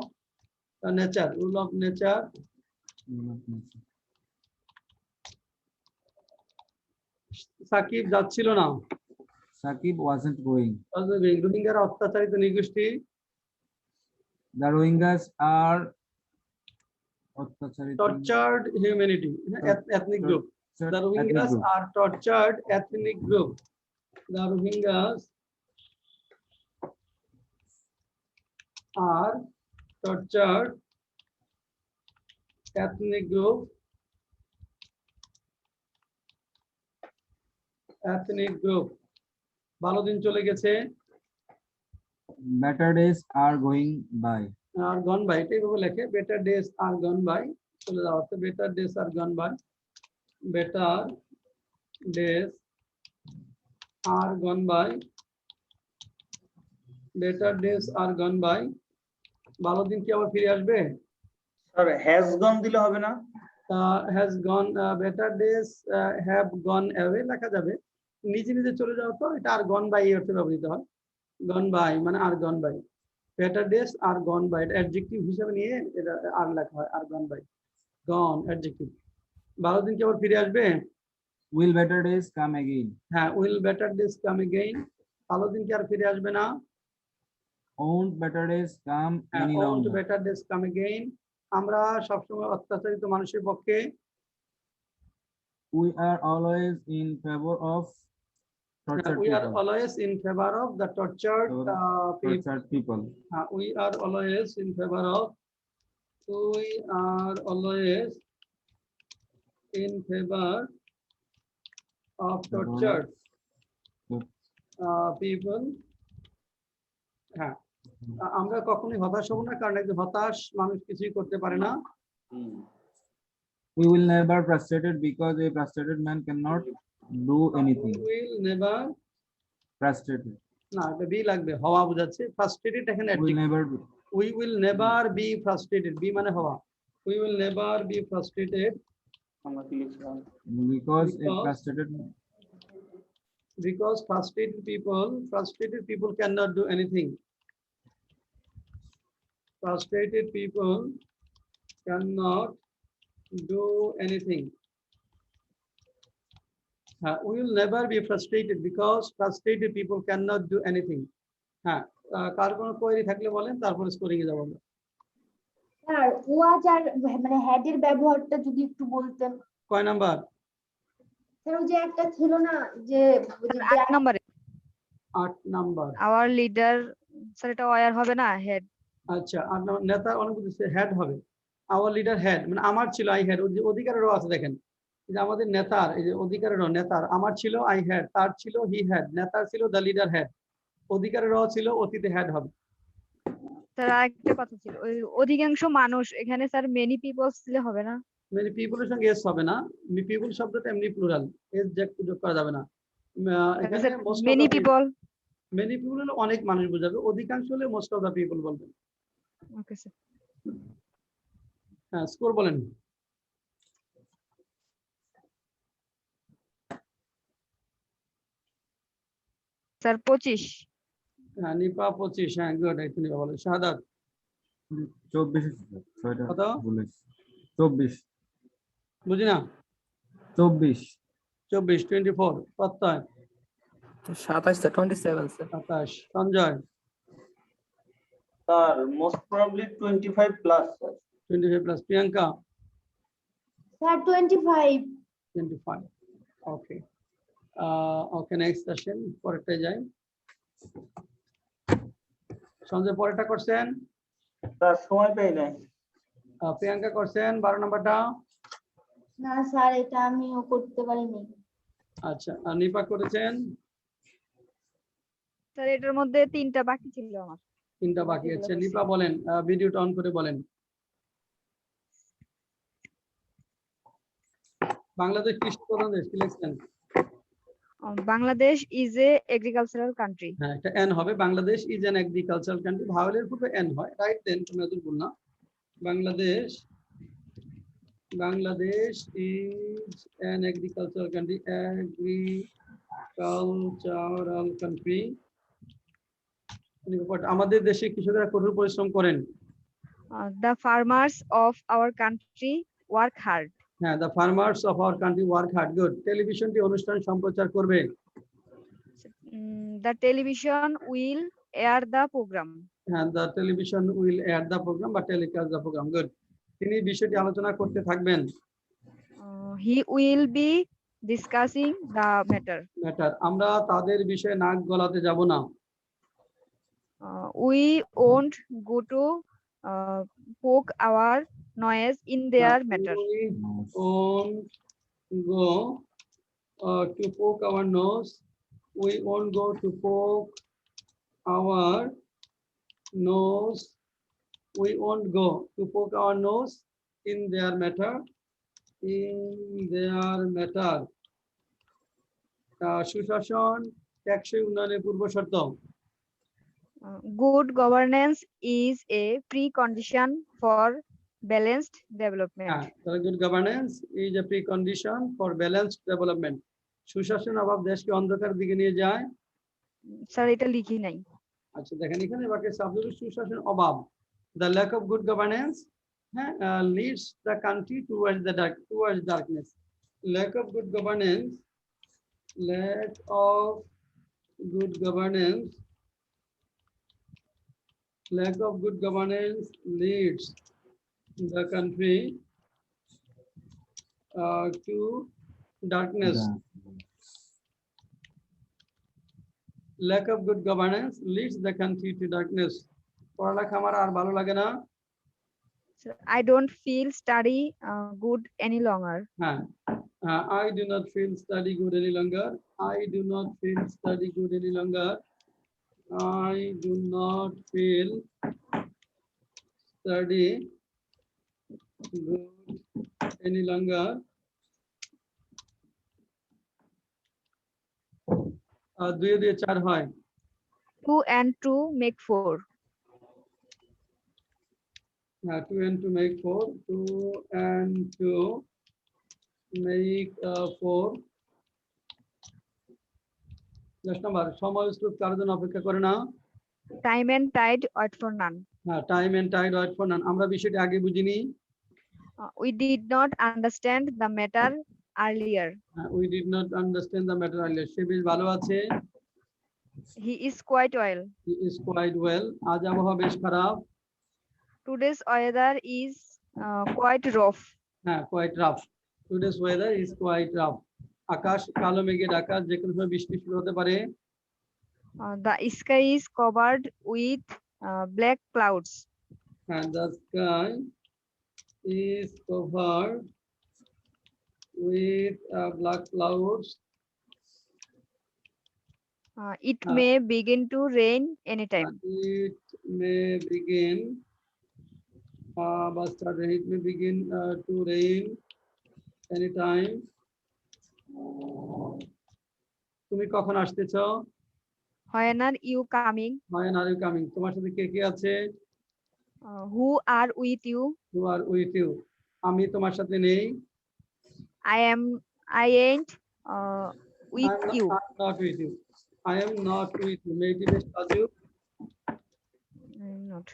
nature, rule of nature. Shakib যাচ্ছিল না, Sakib wasn't going. রোহিঙ্গারা অত্যাচারিত নৃগোষ্ঠী। The Rohingyas are tortured humanity, ethnic group. The Rohingyas are tortured ethnic group. The Rohingyas are tortured ethnic group. Ethnic group. ভালো দিন চলে গেছে। Better days are going by. R gone by এটাই ভাবে লেখে, better days are gone by, চলে যাওয়া হচ্ছে, better days are gone by, better days are gone by, better days are gone by। ভালো দিন কি আবার ফিরে আসবে? স্যার হ্যাজ গন দিলে হবে না? has gone, better days have gone away লেখা যাবে, নিজে নিজে চলে যাওয়া, তো এটা আর gone by অর্থে ব্যবহৃত হয়। gone by মানে আর gone by, better days are gone by adjective হিসেবে নিয়ে এটা আর লেখা হয়, আর gone by, gone অ্যাডজেক্টিভ। ভালো দিন কি আবার ফিরে আসবে? Will better days come again? হ্যাঁ, will better days come again, ভালো দিন কি আর ফিরে আসবে না? Won't better days come any won't longer? better days come again, আমরা সবসময় অত্যাচারিত মানুষের পক্ষে। We are always in favor of tortured we are people. always in favor of the tortured people. Tortured people. We are always in favor of, we are always in favor of tortured people. হ্যাঁ, আমরা কখনোই হতাশ হব না, কারণ একজন হতাশ মানুষ কিছুই করতে পারে না। We will never frustrated because a frustrated man cannot do anything. We will never, Frustrated. না এটা বি লাগবে, হওয়া বোঝাচ্ছে, ফ্রাস্ট্রেটেড এখানে Will adjective. never be. We will never be frustrated, be মানে হওয়া, we will never be frustrated আমরা কি লিখলাম? Because a Because- frustrated because frustrated people cannot do anything. Frustrated people cannot do anything. We will never be frustrated because frustrated people cannot do anything. হ্যাঁ, কার কোনো query থাকলে বলেন, তারপরে scoring এ যাব আমরা। স্যার ওয়াজ আর মানে হ্যাড এর ব্যবহারটা যদি একটু বলতেন। কয় নাম্বার? স্যার ওই যে একটা ছিল না যে 8 নম্বরে 8 নাম্বার। আওয়ার লিডার, স্যার এটা ওয়ার হবে না, হেড। আচ্ছা, 8 নাম্বার নেতা, অনেক কিছু হেড হবে। আওয়ার লিডার হেড মানে আমার ছিল, আই হ্যাড, অধিকারেরও আছে দেখেন, এই যে আমাদের নেতার, এই যে অধিকারেরও নেতার, আমার ছিল আই হ্যাড, তার ছিল হি হ্যাড, নেতার ছিল দ্য লিডার হ্যাড, অধিকারেরও ছিল অতীতে হ্যাড হবে। স্যার আরেকটা কথা ছিল, ওই অধিকাংশ মানুষ, এখানে স্যার মেনি পিপলস দিলে হবে না? মানে পিপলের সঙ্গে এস হবে না, পিপল শব্দটা এমনি প্লুরাল, এস যোগ করা যাবে না। এখানে মেনি পিপল, মেনি পিপল হলে অনেক মানুষ বোঝাবে, অধিকাংশ হলে মোস্ট অফ দা পিপল বলবেন। Okay sir. হ্যাঁ, স্কোর বলেন। স্যার 25। হ্যাঁ, নিপা 25, হ্যাঁ গুড, এই নিপা বলে। শাহাদাত 24 ছয়টা কত? বলেছি 24 বুঝি না 24 24 24 প্রত্যয় 27 sir 27 sir 27 Sanjay sir most probably 25 plus sir 25 plus Priyanka sir 25 25 ওকে ওকে নেক্সট আসেন পরেরটায় যাই সঞ্জয় পরেরটা করছেন স্যার সময় পাই নাই প্রিয়াঙ্কা করছেন 12 নম্বরটা না স্যার এটা আমিও করতে পারিনি আচ্ছা আর নিপা করেছেন স্যার এটার মধ্যে 3টা বাকি ছিল আমার। 3টা বাকি আছে নিপা বলেন ভিডিওটা অন করে বলেন বাংলাদেশ কৃষি প্রধান দেশ কি লিখছেন Bangladesh is a agricultural country. হ্যাঁ এটা এন হবে Bangladesh is an agricultural country ভাওয়েলের পূর্বে এন হয় রাইট দেন তুমি এত ভুল না Bangladesh is an agricultural country agricultural country আমাদের দেশে কৃষকরা কঠোর পরিশ্রম করেন the farmers of our country work hard. হ্যাঁ the farmers of our country work hard good টেলিভিশনটি অনুষ্ঠান সম্প্রচার করবে the television will air the program. হ্যাঁ the television will air the programme বা টেলিকাস্ট দ্য প্রোগ্রাম গুড তিনি বিষয়টি আলোচনা করতে থাকবেন he will be discussing the matter. আমরা তাদের বিষয়ে নাক গলাতে যাব না we won't go to poke our noise in their matter. We won't go to poke our nose. We won't go to poke our nose. We won't go to poke our nose in their matter. In their matter. সুশাসন টেকসই উন্নয়নের পূর্ব শর্ত Good governance is a precondition for balanced development. Good governance is a precondition for balanced development সুশাসন অভাব দেশকে অন্ধকারের দিকে নিয়ে যায় স্যার এটা লিখি নাই। আচ্ছা দেখেন এখানে বাকি শব্দটি সুশাসন অভাব the lack of good governance leads the country towards darkness lack of good governance leads the country to darkness lack of good governance leads the country to darkness পড়ালেখা আমার আর ভালো লাগে না Sir, I don't feel study good any longer. হ্যাঁ I do not feel study good any longer I do not feel study good any longer I do not feel study good any longer 2 দিয়ে 4 হয় 2 and 2 make 4. 2 and 2 make 4 2 and 2 make 4 next number সময় স্তূপ কার জন্য অপেক্ষা করে না Time and tide wait for none. হ্যাঁ time and tide wait for none আমরা বিষয়টি আগে বুঝিনি We did not understand the matter earlier. we did not understand the matter earlier সে বেশ ভালো আছে He is quite well. he is quite well আজ আবহাওয়া বেশ খারাপ Today's weather is quite rough. হ্যাঁ quite rough today's weather is quite rough আকাশ কালো মেঘে ঢাকা যে কোনো সময় বৃষ্টি শুরু হতে পারে The sky is covered with black clouds. and the sky is covered with black clouds It may begin to rain anytime. it may begin it may begin to rain anytime তুমি কখন আসতেছো When are you coming? when are you coming তোমার সাথে কে কে আছে Who are with you? who are with you আমি তোমার সাথে নেই I ain't with I'm you. not with you I am not with you মেয়েটি বেশ লাজু Not.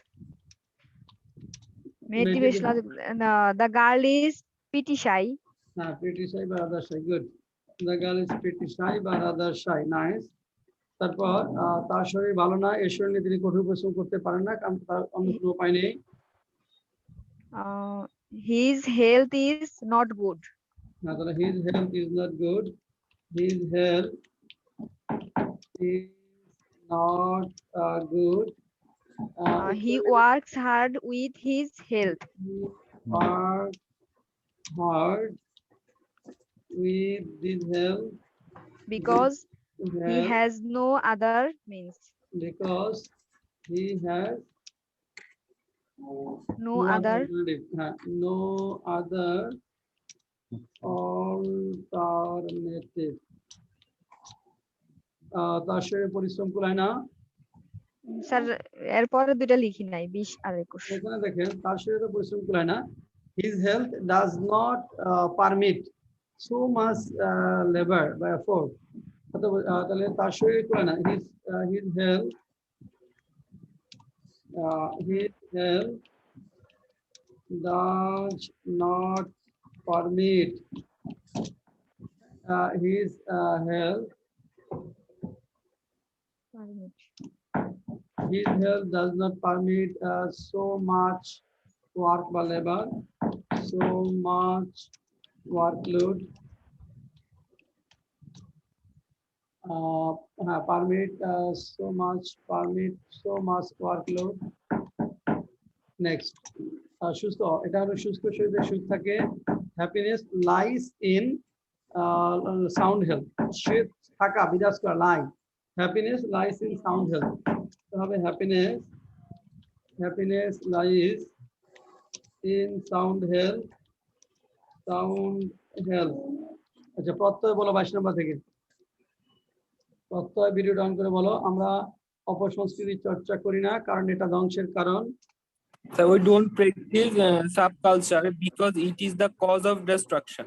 The girl is pretty shy. হ্যাঁ, pretty shy বা rather shy, good. The girl is pretty shy বা rather shy, nice. তারপর তার শরীর ভালো না, এই শরীর নিয়ে তিনি কঠোর পরিশ্রম করতে পারেন না, কারণ তার অন্য কোনো উপায় নেই। His health is not good. না, তাহলে his health is not good. His health is not good. He works hard with his health He works hard with his health because he health has no other means. because he has No one other alternative. No other alternative. তার শরীরে পরিশ্রম কুলায় না। Sir এরপরে দুইটা লিখি নাই 20 আর 21। এখানে দেখেন তার শরীরে পরিশ্রম কুলায় না। His health does not permit so much labor by effort. তাহলে তার শরীরে কুলায় না। His health does not permit his health does not permit so much work by labor, so much workload. Permit so much workload. Next, সুস্থ, এটা হলো সুস্থ শরীরে সুখ থাকে। Happiness lies in sound health. সুখ থাকা, বিরাজ করা, lie. Happiness lies in sound health. তো হবে happiness lies in sound health. আচ্ছা, প্রত্যয় বলো 22 নম্বর থেকে। প্রত্যয় ভিডিও ডাউন করে বলো। আমরা অপসংস্কৃতি চর্চা করি না, কারণ এটা ধ্বংসের কারণ। So we don't practice subculture because it is the cause of destruction.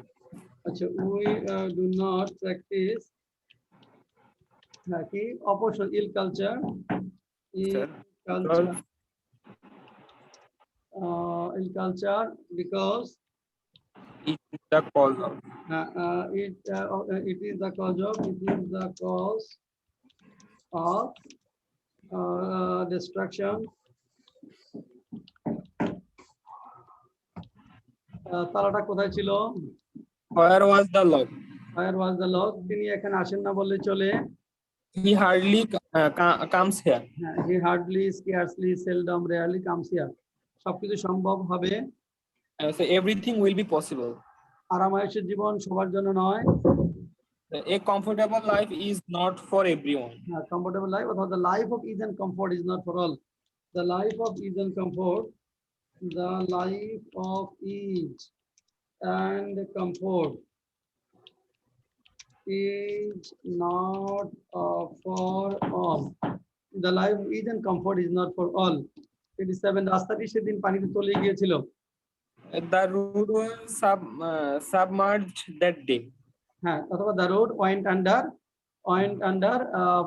আচ্ছা, we do not practice কি অপসং ill culture because It is the cause of. it is the cause of destruction. তালাটা কোথায় ছিল? Where was the lock? Where was the lock? তিনি এখানে আসেন না বললে চলে। He hardly comes here. He hardly, scarcely, seldom, rarely comes here. সবকিছু সম্ভব হবে। So everything will be possible. আরামায়েশের জীবন সবার জন্য নয়। A comfortable life is not for everyone. Comfortable life, or the life of ease and comfort is not for all. The life of ease and comfort is not for all. The life of ease and comfort is not for all. 87, রাস্তাটি সেদিন পানিতে তলিয়ে গিয়েছিল। The road was submerged that day. হ্যাঁ, অথবা the road went under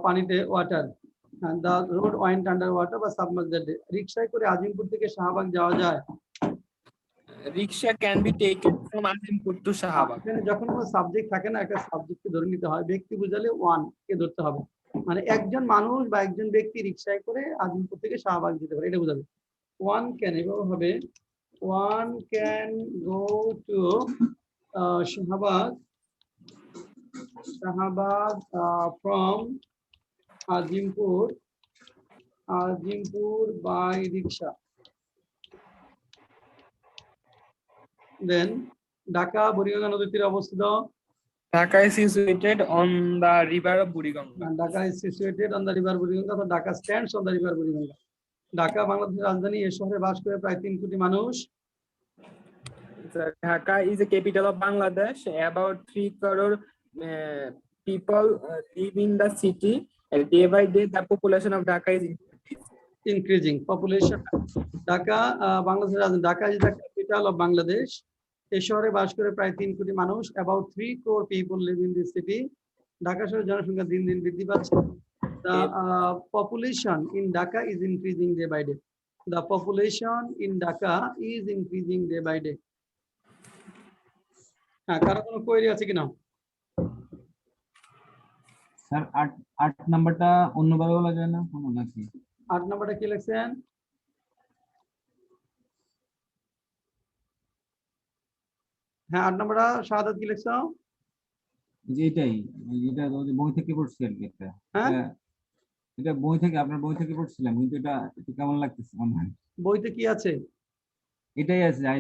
পানিতে water. The road went under water বা submerged that day. রিকশায় করে আজিমপুর থেকে শাহবাগ যাওয়া যায়। Rickshaw can be taken from Azimpur to Shahabad. এখানে যখন কোনো সাবজেক্ট থাকে না, একটা সাবজেক্টকে ধরে নিতে হয়। ব্যক্তি বোঝালে ওয়ান কে ধরতে হবে, মানে একজন মানুষ বা একজন ব্যক্তি রিকশায় করে আজিমপুর থেকে শাহবাগ যেতে পারে, এটা বোঝাবে। ওয়ান ক্যান, এভাবে হবে one can go to Shahbag from Azimpur by rickshaw. Then Dhaka Buriganga নদীর তীরে অবস্থিত। Dhaka is situated on the river of Buriganga. Dhaka is situated on the river Buriganga. So Dhaka stands on the river Buriganga. Dhaka বাংলাদেশের রাজধানী। এই শহরে বাস করে প্রায় 3 কোটি মানুষ। Dhaka is the capital of Bangladesh. About 3 crore people live in the city. And day by day, the population of Dhaka is increasing. Population Dhaka বাংলাদেশের রাজধানী। Dhaka is the capital of Bangladesh. এই শহরে বাস করে প্রায় 3 কোটি মানুষ। About 3 crore people live in this city. Dhaka শহরের জনসংখ্যা দিন দিন বৃদ্ধি পাচ্ছে। The population in Dhaka is increasing day by day. The population in Dhaka is increasing day by day. হ্যাঁ, কারো কোনো কোয়েরি আছে কিনা? স্যার 8 নাম্বারটা অন্যভাবে বলা যায় না কোনো নাকি? 8 নাম্বারটা কি লিখছেন? হ্যাঁ, 8 নাম্বারটা শাহাদাত কি লিখছো? যে এটাই, এটা তো বই থেকে পড়ছি আর কি। হ্যাঁ, এটা বই থেকে, আপনার বই থেকে পড়ছিলাম, কিন্তু এটা একটু কেমন লাগতেছে মনে হয়। বইতে কি আছে? এটাই আছে, I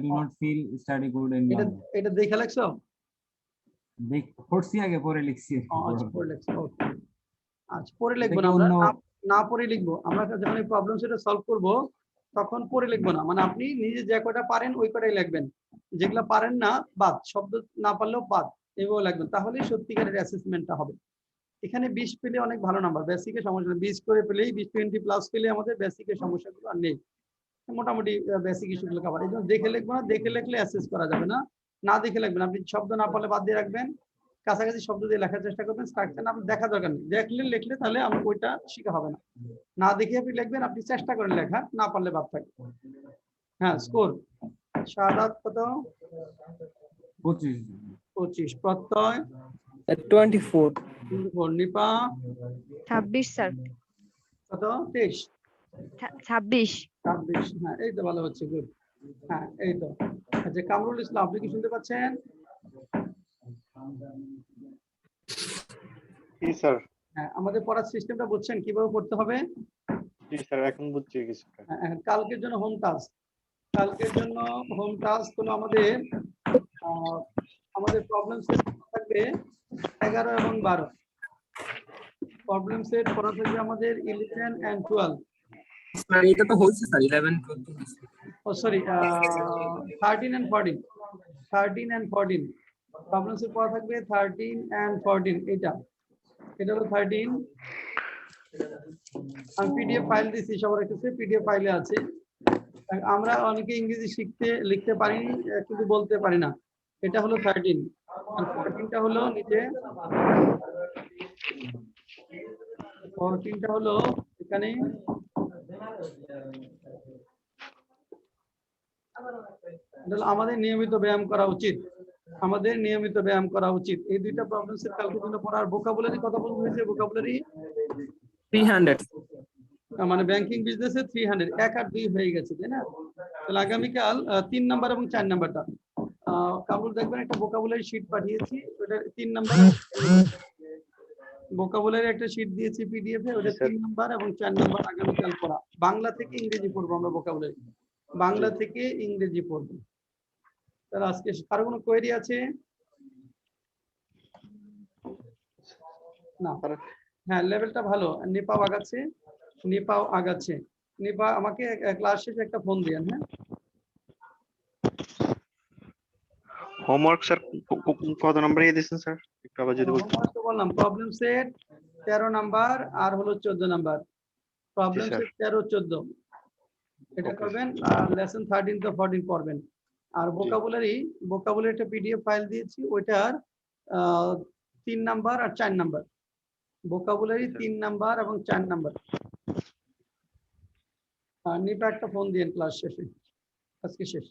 do not feel study good in এটা বাংলা। এটা দেখে লিখছো? পড়ছি আগে, পরে লিখছি। আচ্ছা, পড়ে লিখছো। ওকে, আচ্ছা, পড়ে লিখবো এটা না কি আমরা, অন্য? না পড়ে লিখবো আমরা। যখন এই প্রবলেম সেটা সলভ করব তখন পড়ে লিখবো না, মানে আপনি নিজে যে কয়টা পারেন ওই কয়টাই লিখবেন, যেগুলা পারেন না বাদ, শব্দ না পারলেও বাদ, এভাবে লিখবেন, তাহলেই সত্যিকারের অ্যাসেসমেন্টটা হবে। এখানে 20 পেলে অনেক ভালো নাম্বার, বেসিকে সমস্যা নেই, 20 করে পেলেই 20-20 প্লাস পেলে আমাদের বেসিকের সমস্যাগুলো আর নেই, মোটামুটি বেসিক ইস্যুগুলো কভার। এই জন্য দেখে লিখবো না, দেখে লিখলে অ্যাসেস করা যাবে না, না দেখে লিখবেন। আপনি শব্দ না পারলে বাদ দিয়ে রাখবেন, কাছাকাছি শব্দ দিয়ে লেখার চেষ্টা করবেন, স্ট্রাকচার আপনার দেখা দরকার নেই, লিখলে তাহলে আমার ওইটা শেখা হবে না। না দেখে আপনি লিখবেন, আপনি চেষ্টা করেন লেখা, না পারলে বাদ থাকে। হ্যাঁ, স্কোর শাহাদাত কত? 25। 25। প্রত্যয় 24 নিপা 26 স্যার, কত? 23। 26। 26। হ্যাঁ, এই তো ভালো হচ্ছে, গুড। হ্যাঁ, এই তো। আচ্ছা, কামরুল ইসলাম, আপনি কি শুনতে পাচ্ছেন? জি স্যার। হ্যাঁ, আমাদের পড়ার সিস্টেমটা বুঝছেন কিভাবে পড়তে হবে? জি স্যার, এখন বুঝছি কিছুটা। কালকের জন্য হোম টাস্ক, কালকের জন্য হোম টাস্ক হলো আমাদের প্রবলেম সেট থাকবে 11 এবং 12। প্রবলেম সেট পড়া থাকবে আমাদের 11 and 12। স্যার এটা তো হচ্ছে স্যার 11 12। ও sorry, 13 and 14। 13 and 14 problem set পড়া থাকবে 13 and 14। এটা হলো 13। আমি পিডিএফ ফাইল দিচ্ছি, সবার কাছে পিডিএফ ফাইলে আছে। আমরা অনেকে ইংরেজি লিখতে পারিনি, কিন্তু বলতে পারি না। এটা হলো 13 আর 14টা হলো নিচে, 14টা হলো এখানে। আমাদের নিয়মিত ব্যায়াম করা উচিত, আমাদের নিয়মিত ব্যায়াম করা উচিত। এই দুইটা প্রবলেম সেট কালকে জন্য পড়ার। ভোকাবুলারি কত বলতে হয়েছে? ভোকাবুলারি 300 মানে ব্যাংকিং বিজনেসে 300, 1 আর 2 হয়ে গেছে, তাই না? তাহলে আগামীকাল 3 নাম্বার এবং 4 নাম্বারটা কামরুল দেখবেন, একটা ভোকাবুলারি শিট পাঠিয়েছি, ওটা 3 নাম্বার। ভোকাবুলারি একটা শিট দিয়েছি পিডিএফ এ, ওটা 3 নাম্বার এবং 4 নাম্বার আগামীকাল পড়া। বাংলা থেকে ইংরেজি পড়বো আমরা, ভোকাবুলারি বাংলা থেকে ইংরেজি পড়বো। তাহলে আজকে কারো কোনো কোয়েরি আছে? না। হ্যাঁ, লেভেলটা ভালো, নিপাও আগাচ্ছে। নিপা আমাকে ক্লাস শেষে একটা ফোন দিয়েন। হ্যাঁ, হোমওয়ার্ক স্যার কত নাম্বার দিয়েছেন স্যার? একটু আবার যদি বলতেন। হোমওয়ার্ক তো বললাম, প্রবলেম সেট 13 নাম্বার আর হলো 14 নাম্বার। Problem sir. সেট 13 14 এটা Okay, করবেন, আর লেসন 13 তো 14 পড়বেন। আর ভোকাবুলারি একটা পিডিএফ ফাইল দিয়েছি, ওইটার 3 নাম্বার আর 4 নাম্বার। ভোকাবুলারি 3 নাম্বার এবং 4 নাম্বার। নিপা একটা ফোন দিয়েন ক্লাস শেষে, আজকে শেষ।